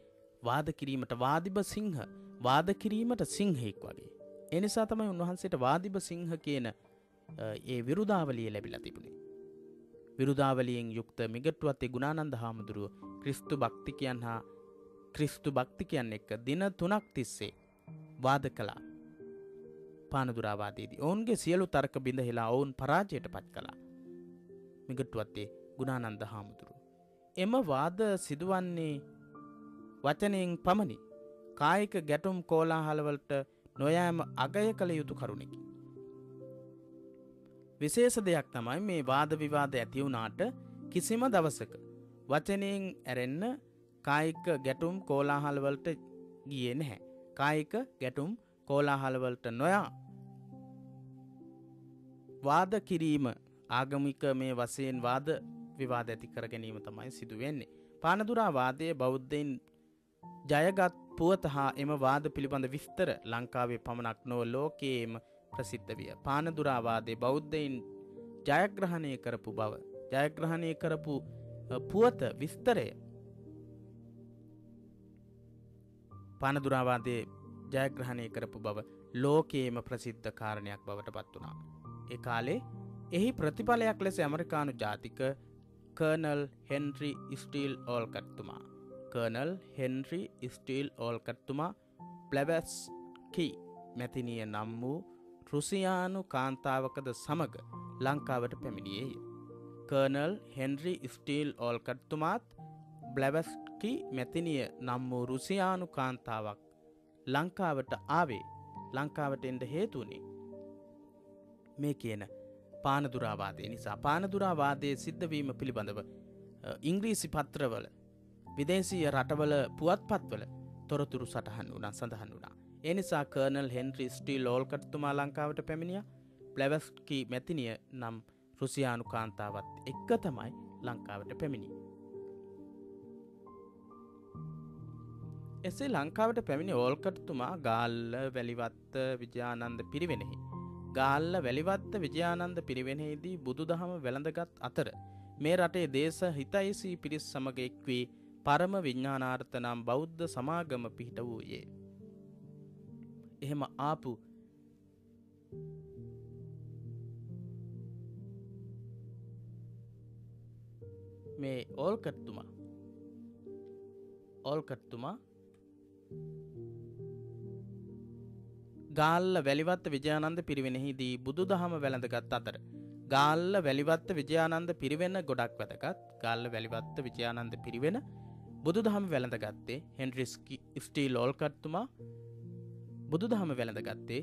වාද කිරීමට වාදිබ සිංහ වාද කිරීමට සිංහෙක් වගේ. ඒ නිසා තමයි උන්වහන්සේට වාදිබ සිංහ කියන ඒ විරුදාවලිය ලැබිලා තිබුණේ. විරුදාවලියෙන් යුක්ත මිගට්ටුවත්තේ ගුණානන්ද හාමුදුරුව ක්‍රිස්තු භක්තිකයන් හා ක්‍රිස්තු භක්තිකයන් එක්ක දින 3ක් තිස්සේ වාද කළා. පානදුරා වාදයේදී ඔවුන්ගේ සියලු තර්ක බිඳහිලා ඔවුන් පරාජයට පත් කළා. මිගට්ටුවත්තේ ගුණානන්ද හාමුදුරුව. එම වාද සිදුවන්නේ වචනයෙන් පමණි. කායික ගැටුම් කෝලාහලවලට නොයෑම අගය කළ යුතු කරුණකි. විශේෂ දෙයක් තමයි මේ වාද විවාද ඇති වුණාට කිසිම දවසක වචනයෙන් ඇරෙන්න කායික ගැටුම් කෝලාහල වලට ගියේ නැහැ. කායික ගැටුම් කෝලාහල වලට නොයා වාද කිරීම ආගමික මේ වශයෙන් වාද විවාද ඇති කර ගැනීම තමයි සිදු වෙන්නේ. පානදුරා වාදයේ බෞද්ධයින් ජයගත් පුවත හා එම වාද පිළිබඳ විස්තර ලංකාවේ පමණක් නොව ලෝකයේම ප්‍රසිද්ධ විය. පානදුරා වාදයේ බෞද්ධයින් ජයග්‍රහණය කරපු බව, ජයග්‍රහණය කරපු පුවත විස්තරය පානදුරා වාදයේ ජයග්‍රහණය කරපු බව ලෝකයේම ප්‍රසිද්ධ කාරණයක් බවට පත් වුණා. ඒ කාලේ එහි ප්‍රතිඵලයක් ලෙස ඇමරිකානු ජාතික කර්නල් හෙන්රි ස්ටීල් ඕල්කට්තුමා බ්ලැවස්කි මැතිනිය නම් වූ රුසියානු කාන්තාවකද සමග ලංකාවට පැමිණියේය. කර්නල් හෙන්රි ස්ටීල් ඕල්කට්තුමාත් බ්ලැවස්කි මැතිනිය නම් වූ රුසියානු කාන්තාවක් ලංකාවට ආවේ ලංකාවට එන්න හේතුුනේ මේ කියන පානදුරාවාදය නිසා. පානදුරාවාදයේ සිද්ධවීම පිළිබඳව ඉංග්‍රීසි පත්‍රවල විදේශීය රටවල පුවත්පත්වල තොරතුරු සඳහන් වුණා. ඒ නිසා කර්නල් හෙන්රි ස්ටීල් ඕල්කට්තුමා ලංකාවට පැමිණියා. බ්ලැවස්කි මැතිනිය නම් රුසියානු කාන්තාවත් එක්ක තමයි ලංකාවට පැමිණියේ. එසේ ලංකාවට පැමිණි ඕල්කට්තුමා ගාල්ල වැලිවත්ත විජයානන්ද පිරිවෙනෙහි ගාල්ල වැලිවත්ත විජයානන්ද පිරිවෙනෙහිදී බුදුදහම වැළඳගත් අතර මේ රටේ දේශ හිතයිසී පිරිස් සමග එක් වී පරම විඥානාර්ථ නම් බෞද්ධ සමාගම පිහිට වූයේ. එහෙම ආපු මේ ඕල්කට්තුමා ගාල්ල වැලිවත්ත විජයානන්ද පිරිවෙනෙහිදී බුදුදහම වැළඳගත් අතර ගාල්ල වැලිවත්ත විජයානන්ද පිරිවෙන ගොඩක් වැදගත්. ගාල්ල වැලිවත්ත විජයානන්ද පිරිවෙන බුදුදහම වැළඳගත්තේ හෙන්රි ස්ටීල් ඕල්කට්තුමා බුදුදහම වැළඳගත්තේ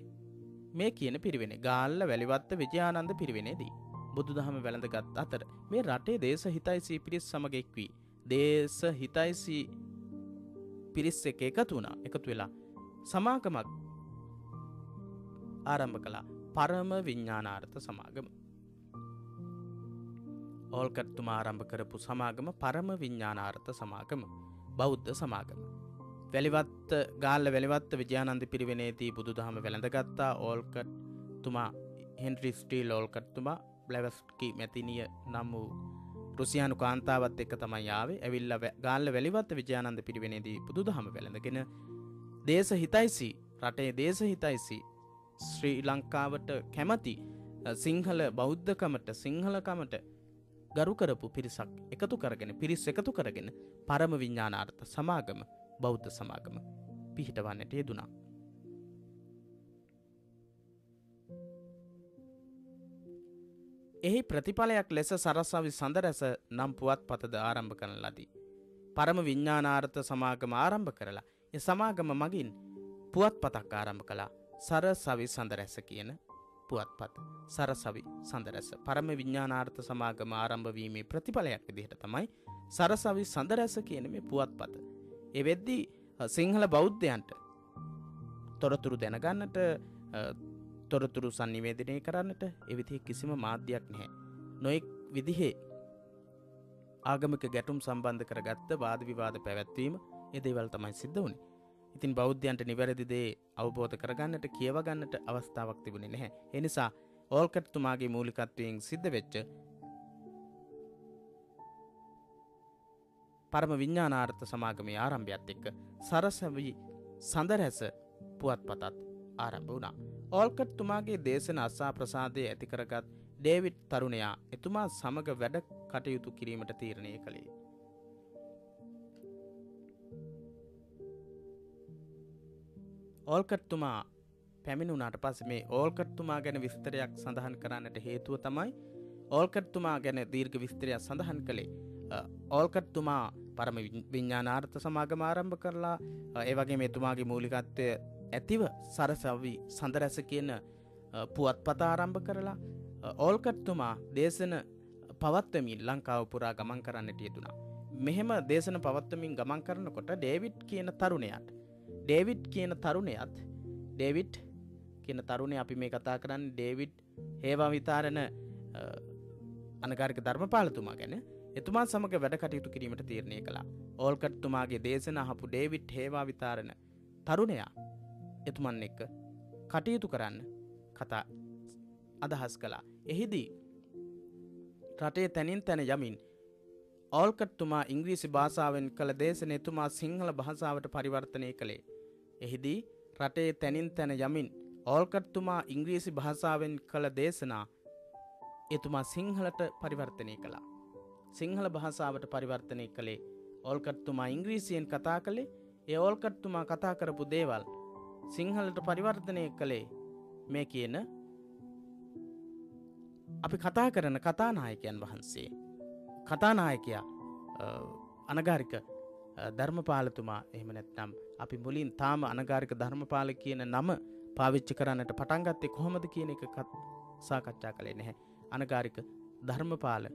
මේ කියන පිරිවෙනේ. ගාල්ල වැලිවත්ත විජයානන්ද පිරිවෙනේදී බුදුදහම වැළඳගත් අතර මේ රටේ දේශ හිතයිසී පිරිස් සමග එක් වී දේශ හිතයිසී පිරිස් එක එකතු වෙලා සමාගමක් ආරම්භ කළා. පරම විඥානාර්ථ සමාගම. ඕල්කට්තුමා ආරම්භ කරපු සමාගම පරම විඥානාර්ථ සමාගම බෞද්ධ සමාගම. ගාල්ල වැලිවත්ත විජයානන්ද පිරිවෙනේදී බුදුදහම වැළඳගත්තා. ඕල්කට්තුමා හෙන්රි ස්ටීල් ඕල්කට්තුමා බ්ලැවස්කි මැතිනිය නම් වූ රුසියානු කාන්තාවත් එක්ක තමයි ආවේ. ඇවිල්ලා ගාල්ල වැලිවත්ත විජයානන්ද පිරිවෙනේදී බුදුදහම වැළඳගෙන දේශ හිතයිසී රටේ දේශ හිතයිසී ශ්‍රී ලංකාවට කැමති සිංහල බෞද්ධකමට සිංහලකමට ගරු කරපු පිරිසක් එකතු කරගෙන පරම විඥානාර්ථ සමාගම බෞද්ධ සමාගම පිහිටවන්නට යෙදුණා. එහි ප්‍රතිඵලයක් ලෙස සරසවි සඳරැස නම් පුවත්පතද ආරම්භ කරන ලදී. පරම විඥානාර්ථ සමාගම ආරම්භ කරලා ඒ සමාගම මගින් පුවත්පතක් ආරම්භ කළා. සරසවි සඳරැස කියන පුවත්පත. සරසවි සඳරැස පරම විඥානාර්ථ සමාගම ආරම්භ වීමේ ප්‍රතිඵලයක් විදිහට තමයි සරසවි සඳරැස කියන මේ පුවත්පත. ඒ වෙද්දී සිංහල බෞද්ධයන්ට තොරතුරු දැනගන්නට තොරතුරු sannivedanaya කරන්නට ඒ විදිහේ කිසිම මාධ්‍යයක් නැහැ. නොඑක් විදිහේ ආගමික ගැටුම් සම්බන්ධ කරගත්ත වාද විවාද පැවැත්වීම ඒ දේවල් තමයි සිද්ධ වුණේ. ඉතින් බෞද්ධයන්ට නිවැරදි දේ අවබෝධ කරගන්නට කියව ගන්නට අවස්ථාවක් තිබුණේ නැහැ. ඒ නිසා ඕල්කට්තුමාගේ මූලිකත්වයෙන් සිද්ධ වෙච්ච පරම විඥානාර්ථ සමාගමේ ආරම්භයත් එක්ක සරසවි සඳරැස පුවත්පතත් ආරම්භ වුණා. ඕල්කට්තුමාගේ දේශන අසා ප්‍රසාදයේ ඇති කරගත් ඩේවිඩ් තරුණයා එතුමා සමග වැඩ කටයුතු කිරීමට තීරණය කළේ. ඕල්කට්තුමා පැමිණුණාට පස්සේ මේ ඕල්කට්තුමා ගැන විස්තරයක් සඳහන් කරන්නට හේතුව තමයි ඕල්කට්තුමා ගැන දීර්ඝ විස්තරයක් සඳහන් කළේ. ඕල්කට්තුමා පරම විඥානාර්ථ සමාගම ආරම්භ කරලා ඒ වගේම එතුමාගේ මූලිකත්වය ඇතිව සරසවි සඳරැස කියන පුවත්පත ආරම්භ කරලා ඕල්කට්තුමා දේශන පවත්වමින් ලංකාව පුරා ගමන් කරන්නට යෙදුණා. මෙහෙම දේශන පවත්වමින් ගමන් කරනකොට ඩේවිඩ් කියන තරුණයාට ඩේවිඩ් කියන තරුණයා අපි මේ කතා කරන්නේ ඩේවිඩ් හේවා විතාරණ අනගාരിക ධර්මපාලතුමා ගැන. එතුමා සමග වැඩ කටයුතු කිරීමට තීරණය කළා. ඕල්කට්තුමාගේ දේශන අහපු ඩේවිඩ් හේවා විතාරණ තරුණයා එතුමන් එක්ක කටයුතු කරන්න අදහස් කළා. එහිදී රටේ තැනින් තැන යමින් ඕල්කට්තුමා ඉංග්‍රීසි භාෂාවෙන් කළ දේශන එතුමා සිංහල භාෂාවට පරිවර්තනය කළේ. එහිදී රටේ තැනින් තැන යමින් ඕල්කට්තුමා ඉංග්‍රීසි භාෂාවෙන් කළ දේශනා එතුමා සිංහලට පරිවර්තනය කළා. සිංහල භාෂාවට පරිවර්තනය කළේ ඕල්කට්තුමා ඉංග්‍රීසියෙන් කතා කළේ. ඒ ඕල්කට්තුමා කතා කරපු දේවල් සිංහලට පරිවර්තනය කළේ මේ කියන අපි කතා කරන කතානායකයන් වහන්සේ. කතානායකයා අනගාരിക ධර්මපාලතුමා. එහෙම නැත්නම් අපි මුලින් තාම අනගාരിക ධර්මපාල කියන නම පාවිච්චි කරන්නට පටන් ගත්තේ කොහොමද කියන එක සාකච්ඡා කළේ නැහැ. අනගාരിക ධර්මපාල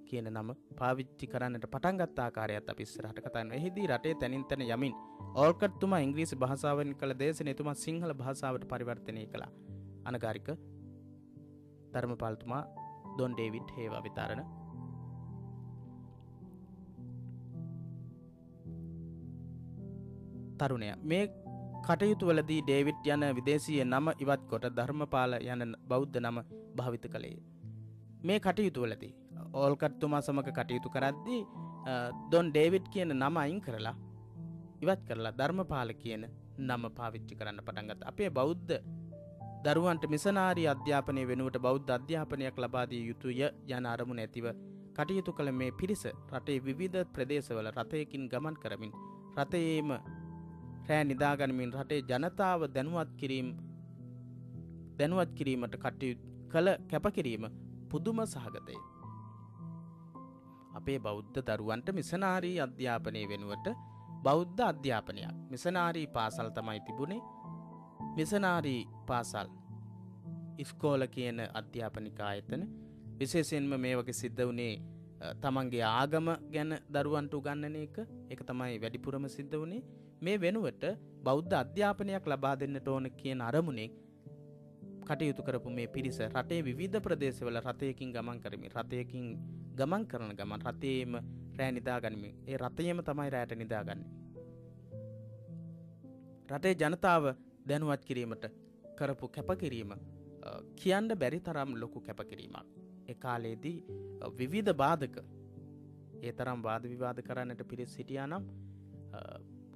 කියන නම පාවිච්චි කරන්නට පටන් ගත්ත ආකාරයත් අපි ඉස්සරහට කතා කරනවා. එහිදී රටේ තැනින් තැන යමින් ඕල්කට්තුමා ඉංග්‍රීසි භාෂාවෙන් කළ දේශන එතුමා සිංහල භාෂාවට පරිවර්තනය කළා. අනගාരിക ධර්මපාලතුමා දොන් ඩේවිඩ් හේවා විතාරණ තරුණයා. මේ කටයුතු වලදී ඩේවිඩ් යන විදේශීය නම ඉවත් කොට ධර්මපාල යන බෞද්ධ නම භාවිත කළේ. මේ කටයුතු වලදී ඕල්කට්තුමා සමග කටයුතු කරද්දී දොන් ඩේවිඩ් කියන නම අයින් කරලා ඉවත් කරලා ධර්මපාල කියන නම පාවිච්චි කරන්න පටන් ගත්තා. අපේ බෞද්ධ දරුවන්ට මිෂනාරි අධ්‍යාපනය වෙනුවට බෞද්ධ අධ්‍යාපනයක් ලබා දිය යුතුය යන අරමුණ ඇතිව කටයුතු කළ මේ පිරිස රටේ විවිධ ප්‍රදේශවල රථයකින් ගමන් කරමින් රටේම රෑ නිදාගනිමින් රටේ ජනතාව දැනුවත් කිරීමට කටයුතු කළ කැපකිරීම පුදුම සහගතය. අපේ බෞද්ධ දරුවන්ට මිෂනාරි අධ්‍යාපනය වෙනුවට බෞද්ධ අධ්‍යාපනයක් මිෂනාරි පාසල් තමයි තිබුණේ. මිෂනාරි පාසල් ඉස්කෝල කියන අධ්‍යාපනික ආයතන විශේෂයෙන්ම මේ වගේ සිද්ධ වුණේ තමන්ගේ ආගම ගැන දරුවන්ට උගන්වන එක. ඒක තමයි වැඩිපුරම සිද්ධ වුණේ. මේ වෙනුවට බෞද්ධ අධ්‍යාපනයක් ලබා දෙන්නට ඕන කියන අරමුණේ කටයුතු කරපු මේ පිරිස රටේ විවිධ ප්‍රදේශවල රථයකින් ගමන් කරමින් රථයකින් ගමන් කරන ගමන් රථයේම රෑ නිදාගනිමින් ඒ රථයේම තමයි රැට නිදාගන්නේ. රටේ ජනතාව දැනුවත් කිරීමට කරපු කැපකිරීම කියන්න බැරි තරම් ලොකු කැපකිරීමක්. ඒ කාලේදී විවිධ බාධක ඒ තරම් වාද විවාද කරන්නට පිරිස් සිටියා නම්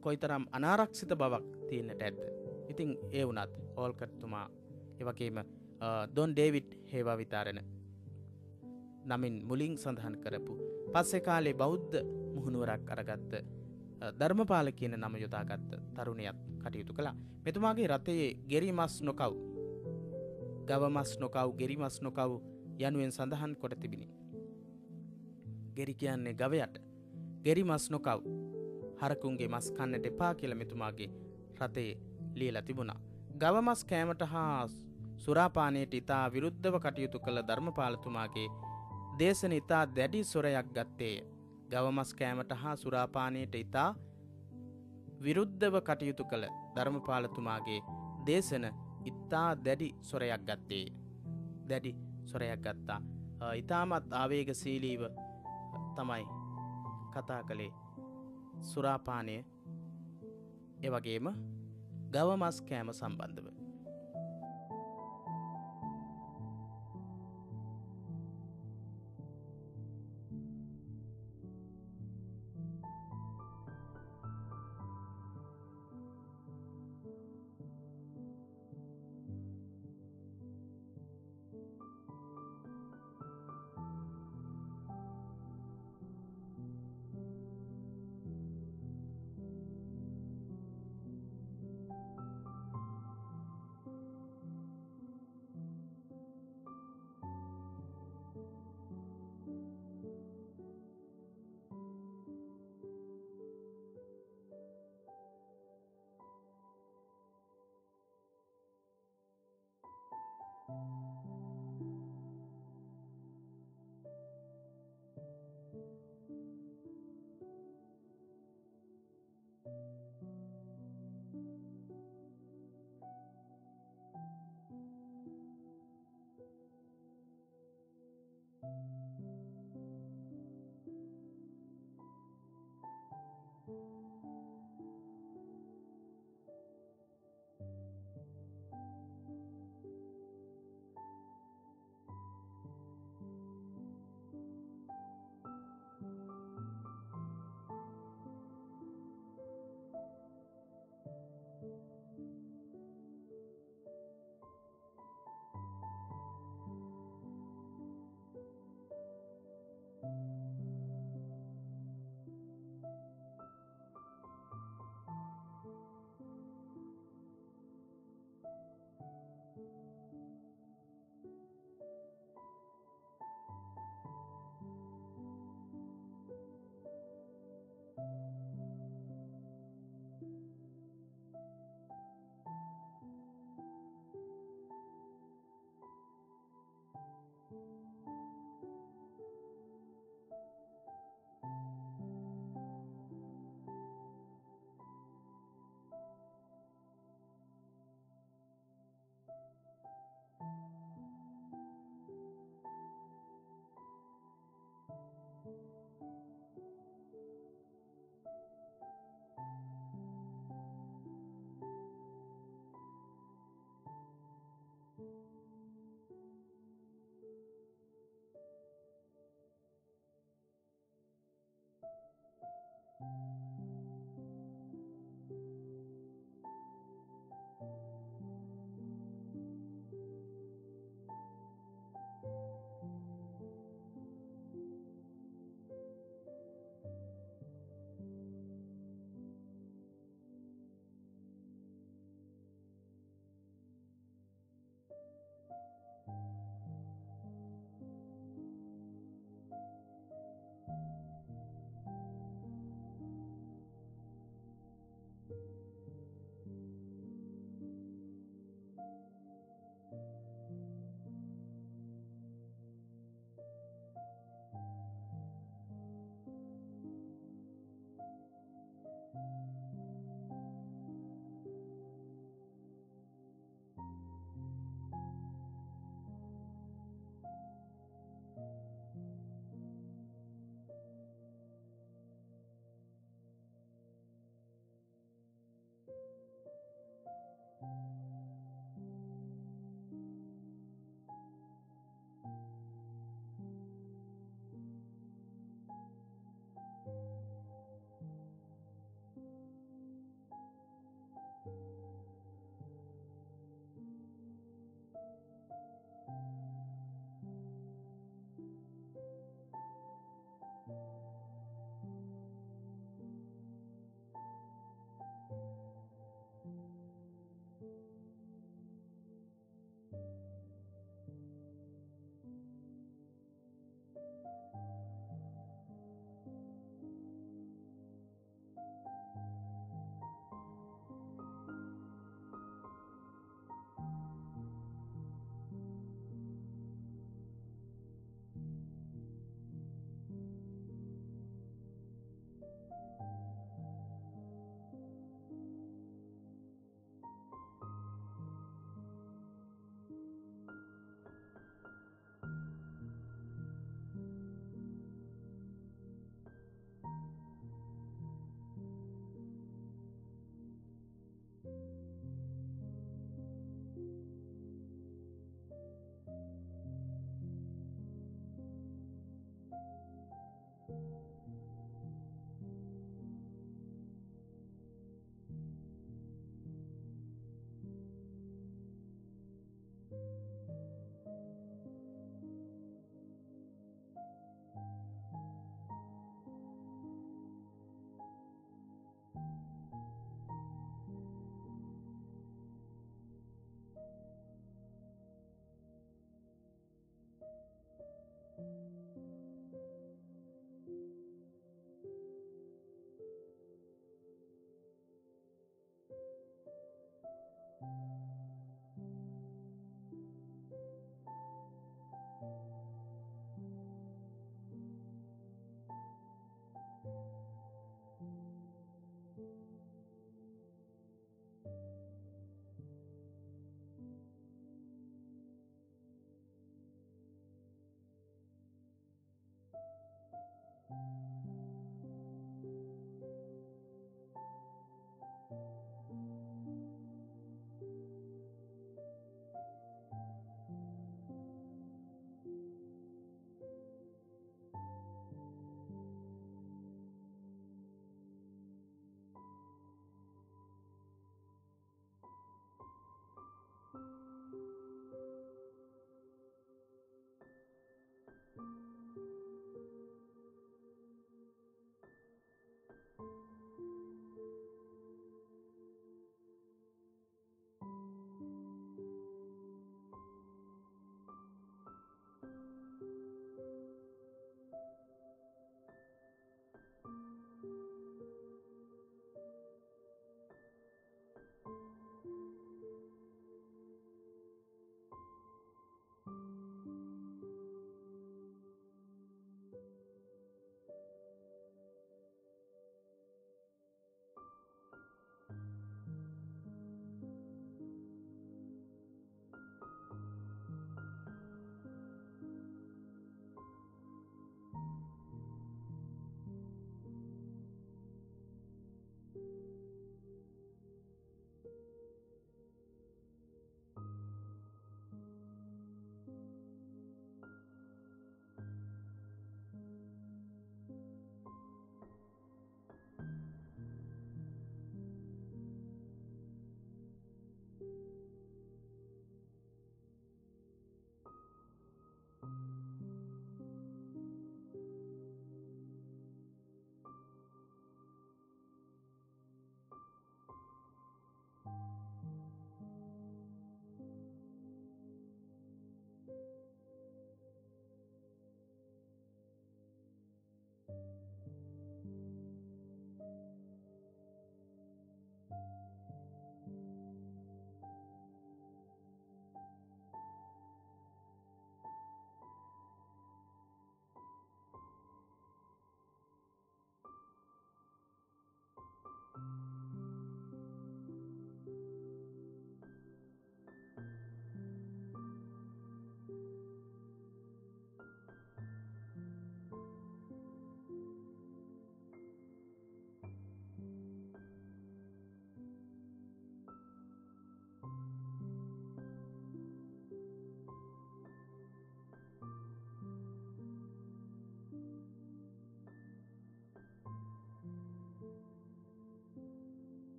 කොයිතරම් අනාරක්ෂිත බවක් තියෙන්නට ඇද්ද. ඉතින් ඒ වුණත් ඕල්කට්තුමා ඒ වගේම දොන් ඩේවිඩ් හේවා විතාරණ නමින් මුලින් සඳහන් කරපු පස්සේ කාලේ බෞද්ධ මුහුණුවරක් අරගත්ත ධර්මපාල කියන නම යොදාගත්ත තරුණියත් කටයුතු කළා. මෙතුමාගේ රථයේ ගෙරි මස් නොකව්, ගව මස් නොකව්, ගෙරි මස් නොකව් යනුවෙන් සඳහන් කොට තිබිනි. ගෙරි කියන්නේ ගවයට, ගෙරි මස් නොකව්, හරකුන්ගේ මස් කන්නට එපා කියලා මෙතුමාගේ රථයේ ලියලා තිබුණා. ගව මස් කෑමට හා සුරාපානයට ඉතා විරුද්ධව කටයුතු කළ ධර්මපාලතුමාගේ දේශන ඉතා දැඩි සොරයක් ගත්තේය. ගව මස් කෑමට හා සුරාපානයට ඉතා විරුද්ධව කටයුතු කළ ධර්මපාලතුමාගේ දේශන ඉතා දැඩි සොරයක් ගත්තේ. දැඩි සොරයක් ගත්තා. ඉතාමත් ආවේගශීලීව තමයි කතා කළේ සුරාපානය එවගේම ගව මස් කෑම සම්බන්ධව.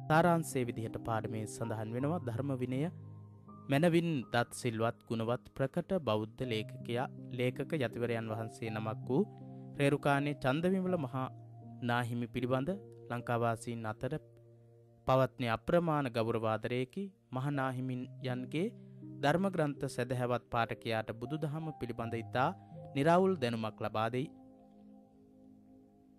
සාරාංශයේ විදිහට පාඩමේ සඳහන් වෙනවා ධර්ම විනය මැනවින් දත් සිල්වත් ගුණවත් ප්‍රකට බෞද්ධ ලේඛක යතිවරයන් වහන්සේ නමක් වූ රේරුකානේ චන්දවිමල මහා නාහිමි පිළිබඳ ලංකාවාසීන් අතර පවත්නේ අප්‍රමාණ ගෞරවාදරයකි. මහා නාහිමියන්ගේ ධර්ම ග්‍රන්ථ සදහැවත් පාඨකයාට බුදුදහම පිළිබඳ ඉතා නිරවුල් දැනුමක් ලබා දෙයි.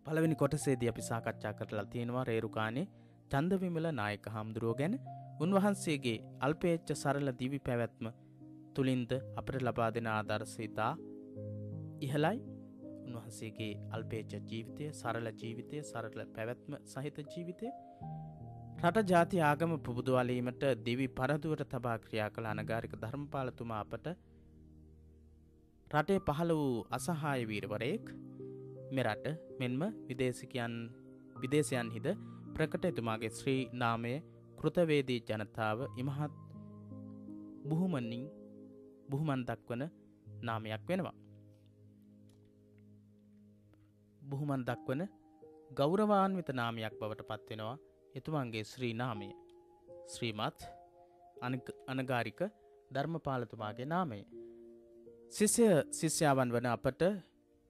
පළවෙනි කොටසේදී අපි සාකච්ඡා කරලා තියෙනවා රේරුකානේ චන්දවිමල නායක හාමුදුරුවෝ ගැන. උන්වහන්සේගේ අල්පේච්ඡ සරල දිවි පැවැත්ම තුලින්ද අපට ලබා දෙන ආදර්ශය ඉතා ඉහළයි. උන්වහන්සේගේ අල්පේච්ඡ ජීවිතය, සරල ජීවිතය, සරල පැවැත්ම සහිත ජීවිතය රට ජාති ආගම පුබුදුවලීමට දිවි පරදුවට තබා ක්‍රියා කළ අනගාരിക ධර්මපාලතුමා අපට රටේ පහළ වූ අසහාය වීරවරයෙක්. මෙරට මෙන්ම විදේශයන්හිද ප්‍රකට එතුමාගේ ශ්‍රී නාමය කෘතවේදී ජනතාව ඉමහත් බුහුමන් දක්වන නාමයක් වෙනවා. බුහුමන් දක්වන ගෞරවාන්විත නාමයක් බවට පත්වෙනවා එතුමන්ගේ ශ්‍රී නාමය. ශ්‍රීමත් අනගාരിക ධර්මපාලතුමාගේ නාමය. ශිෂ්‍යාවන් වන අපට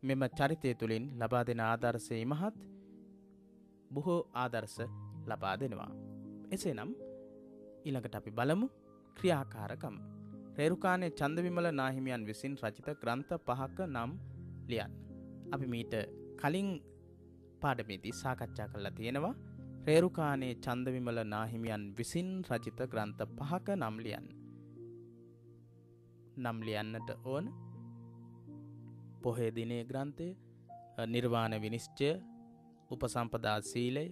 මෙම චරිතය තුළින් ලබා දෙන ආදර්ශය ඉමහත් බොහෝ ආදර්ශ ලබා දෙනවා. එසේනම් ඊළඟට අපි බලමු ක්‍රියාකාරකම්. රේරුකානේ චන්දවිමල නාහිමියන් විසින් රචිත ග්‍රන්ථ 5ක නම් ලියන්න. අපි මීට කලින් පාඩමේදී සාකච්ඡා කරලා තියෙනවා රේරුකානේ චන්දවිමල නාහිමියන් විසින් රචිත ග්‍රන්ථ 5ක නම් ලියන්න. නම් ලියන්නට ඕන පොහේ දිනේ ග්‍රන්ථය, නිර්වාණ විනිශ්චය, උපසම්පදා සීලය,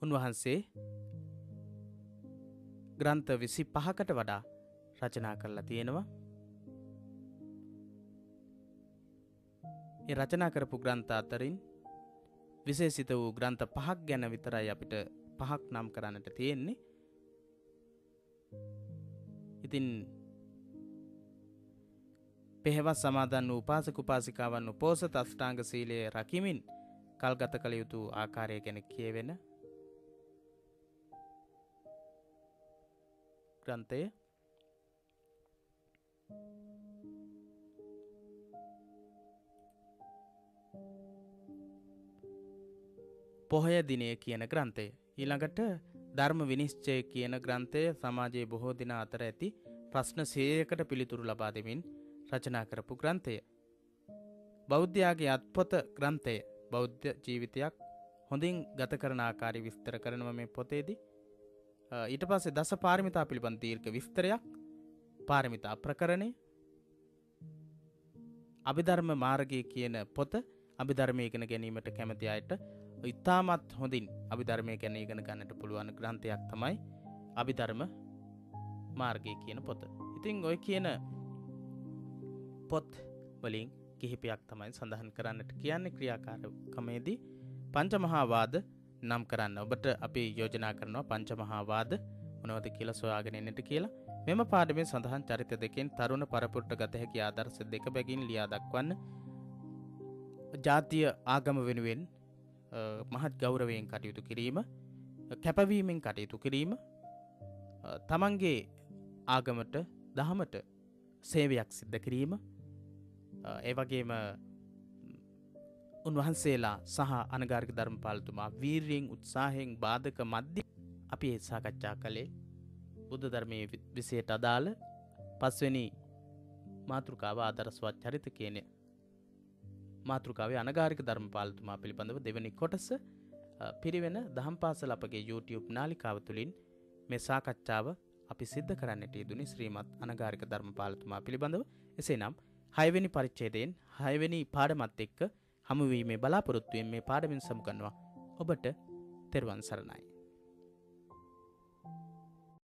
උන්වහන්සේ ග්‍රන්ථ 25කට වඩා රචනා කරලා තියෙනවා. ඒ රචනා කරපු ග්‍රන්ථ අතරින් විශේෂිත වූ ග්‍රන්ථ 5ක් ගැන විතරයි අපිට 5ක් නම් කරන්නට තියෙන්නේ. ඉතින් පෙහෙවස් සමාදන් වූ උපාසක උපාසිකාවන් උපෝසත අෂ්ටාංග සීලය රකිමින් කල්ගත කළ යුතු ආකාරය ගැන කියවෙන ග්‍රන්ථය. පොහොය දිනය කියන ග්‍රන්ථය. ඊළඟට ධර්ම විනිශ්චය කියන ග්‍රන්ථය සමාජයේ බොහෝ දෙනා අතර ඇති ප්‍රශ්න 100කට පිළිතුරු ලබා දෙමින් රචනා කරපු ග්‍රන්ථය. බෞද්ධයාගේ අත්පොත ග්‍රන්ථය. බෞද්ධ ජීවිතයක් හොඳින් ගත කරන ආකාරය විස්තර කරනවා මේ පොතේදී. ඊට පස්සේ දස පාරමිතා පිළිබඳ දීර්ඝ විස්තරයක්, පාරමිතා ප්‍රකරණය, අභිධර්ම මාර්ගය කියන පොත අභිධර්මය ඉගෙන ගැනීමට කැමති අයට ඉතාමත් හොඳින් අභිධර්මය ගැන ඉගෙන ගන්නට පුළුවන් ග්‍රන්ථයක් තමයි අභිධර්ම මාර්ගය කියන පොත. ඉතින් ඔය කියන පොත් වලින් කිහිපයක් තමයි සඳහන් කරන්නට කියන්නේ ක්‍රියාකාරකමේදී පංචමහා වාද නම් කරන්න. ඔබට අපි යෝජනා කරනවා පංචමහා වාද මොනවද කියලා සොයාගෙන එන්නට කියලා. මෙම පාඩමේ සඳහන් චරිත දෙකෙන් තරුණ පරපුරට ගත හැකි ආදර්ශ දෙක බැගින් ලියා දක්වන්න. ජාතිය ආගම වෙනුවෙන් මහත් ගෞරවයෙන් කටයුතු කිරීම, කැපවීමෙන් කටයුතු කිරීම, තමන්ගේ ආගමට දහමට සේවයක් සිද්ධ කිරීම, ඒ වගේම උන්වහන්සේලා සහ අනගාരിക ධර්මපාලතුමා වීරියෙන් උත්සාහයෙන් බාධක මැද්දේ අපි ඒ සාකච්ඡා කළේ බුද්ධ ධර්මයේ විශේෂයට අදාළ 5 වෙනි මාතෘකාව ආදර්ශවත් චරිත කියන මාතෘකාවේ අනගාരിക ධර්මපාලතුමා පිළිබඳව දෙවෙනි කොටස පිරිවෙන දහම් පාසල අපගේ YouTube නාලිකාව තුළින් මේ සාකච්ඡාව අපි සිද්ධ කරන්නට යෙදුනේ ශ්‍රීමත් අනගාരിക ධර්මපාලතුමා පිළිබඳව. එසේනම් 6 වෙනි පරිච්ඡේදයෙන් 6 වෙනි පාඩමත් එක්ක හමු වීමේ බලාපොරොත්තුවෙන් මේ පාඩමින් සමුගන්නවා. ඔබට තෙරුවන් සරණයි.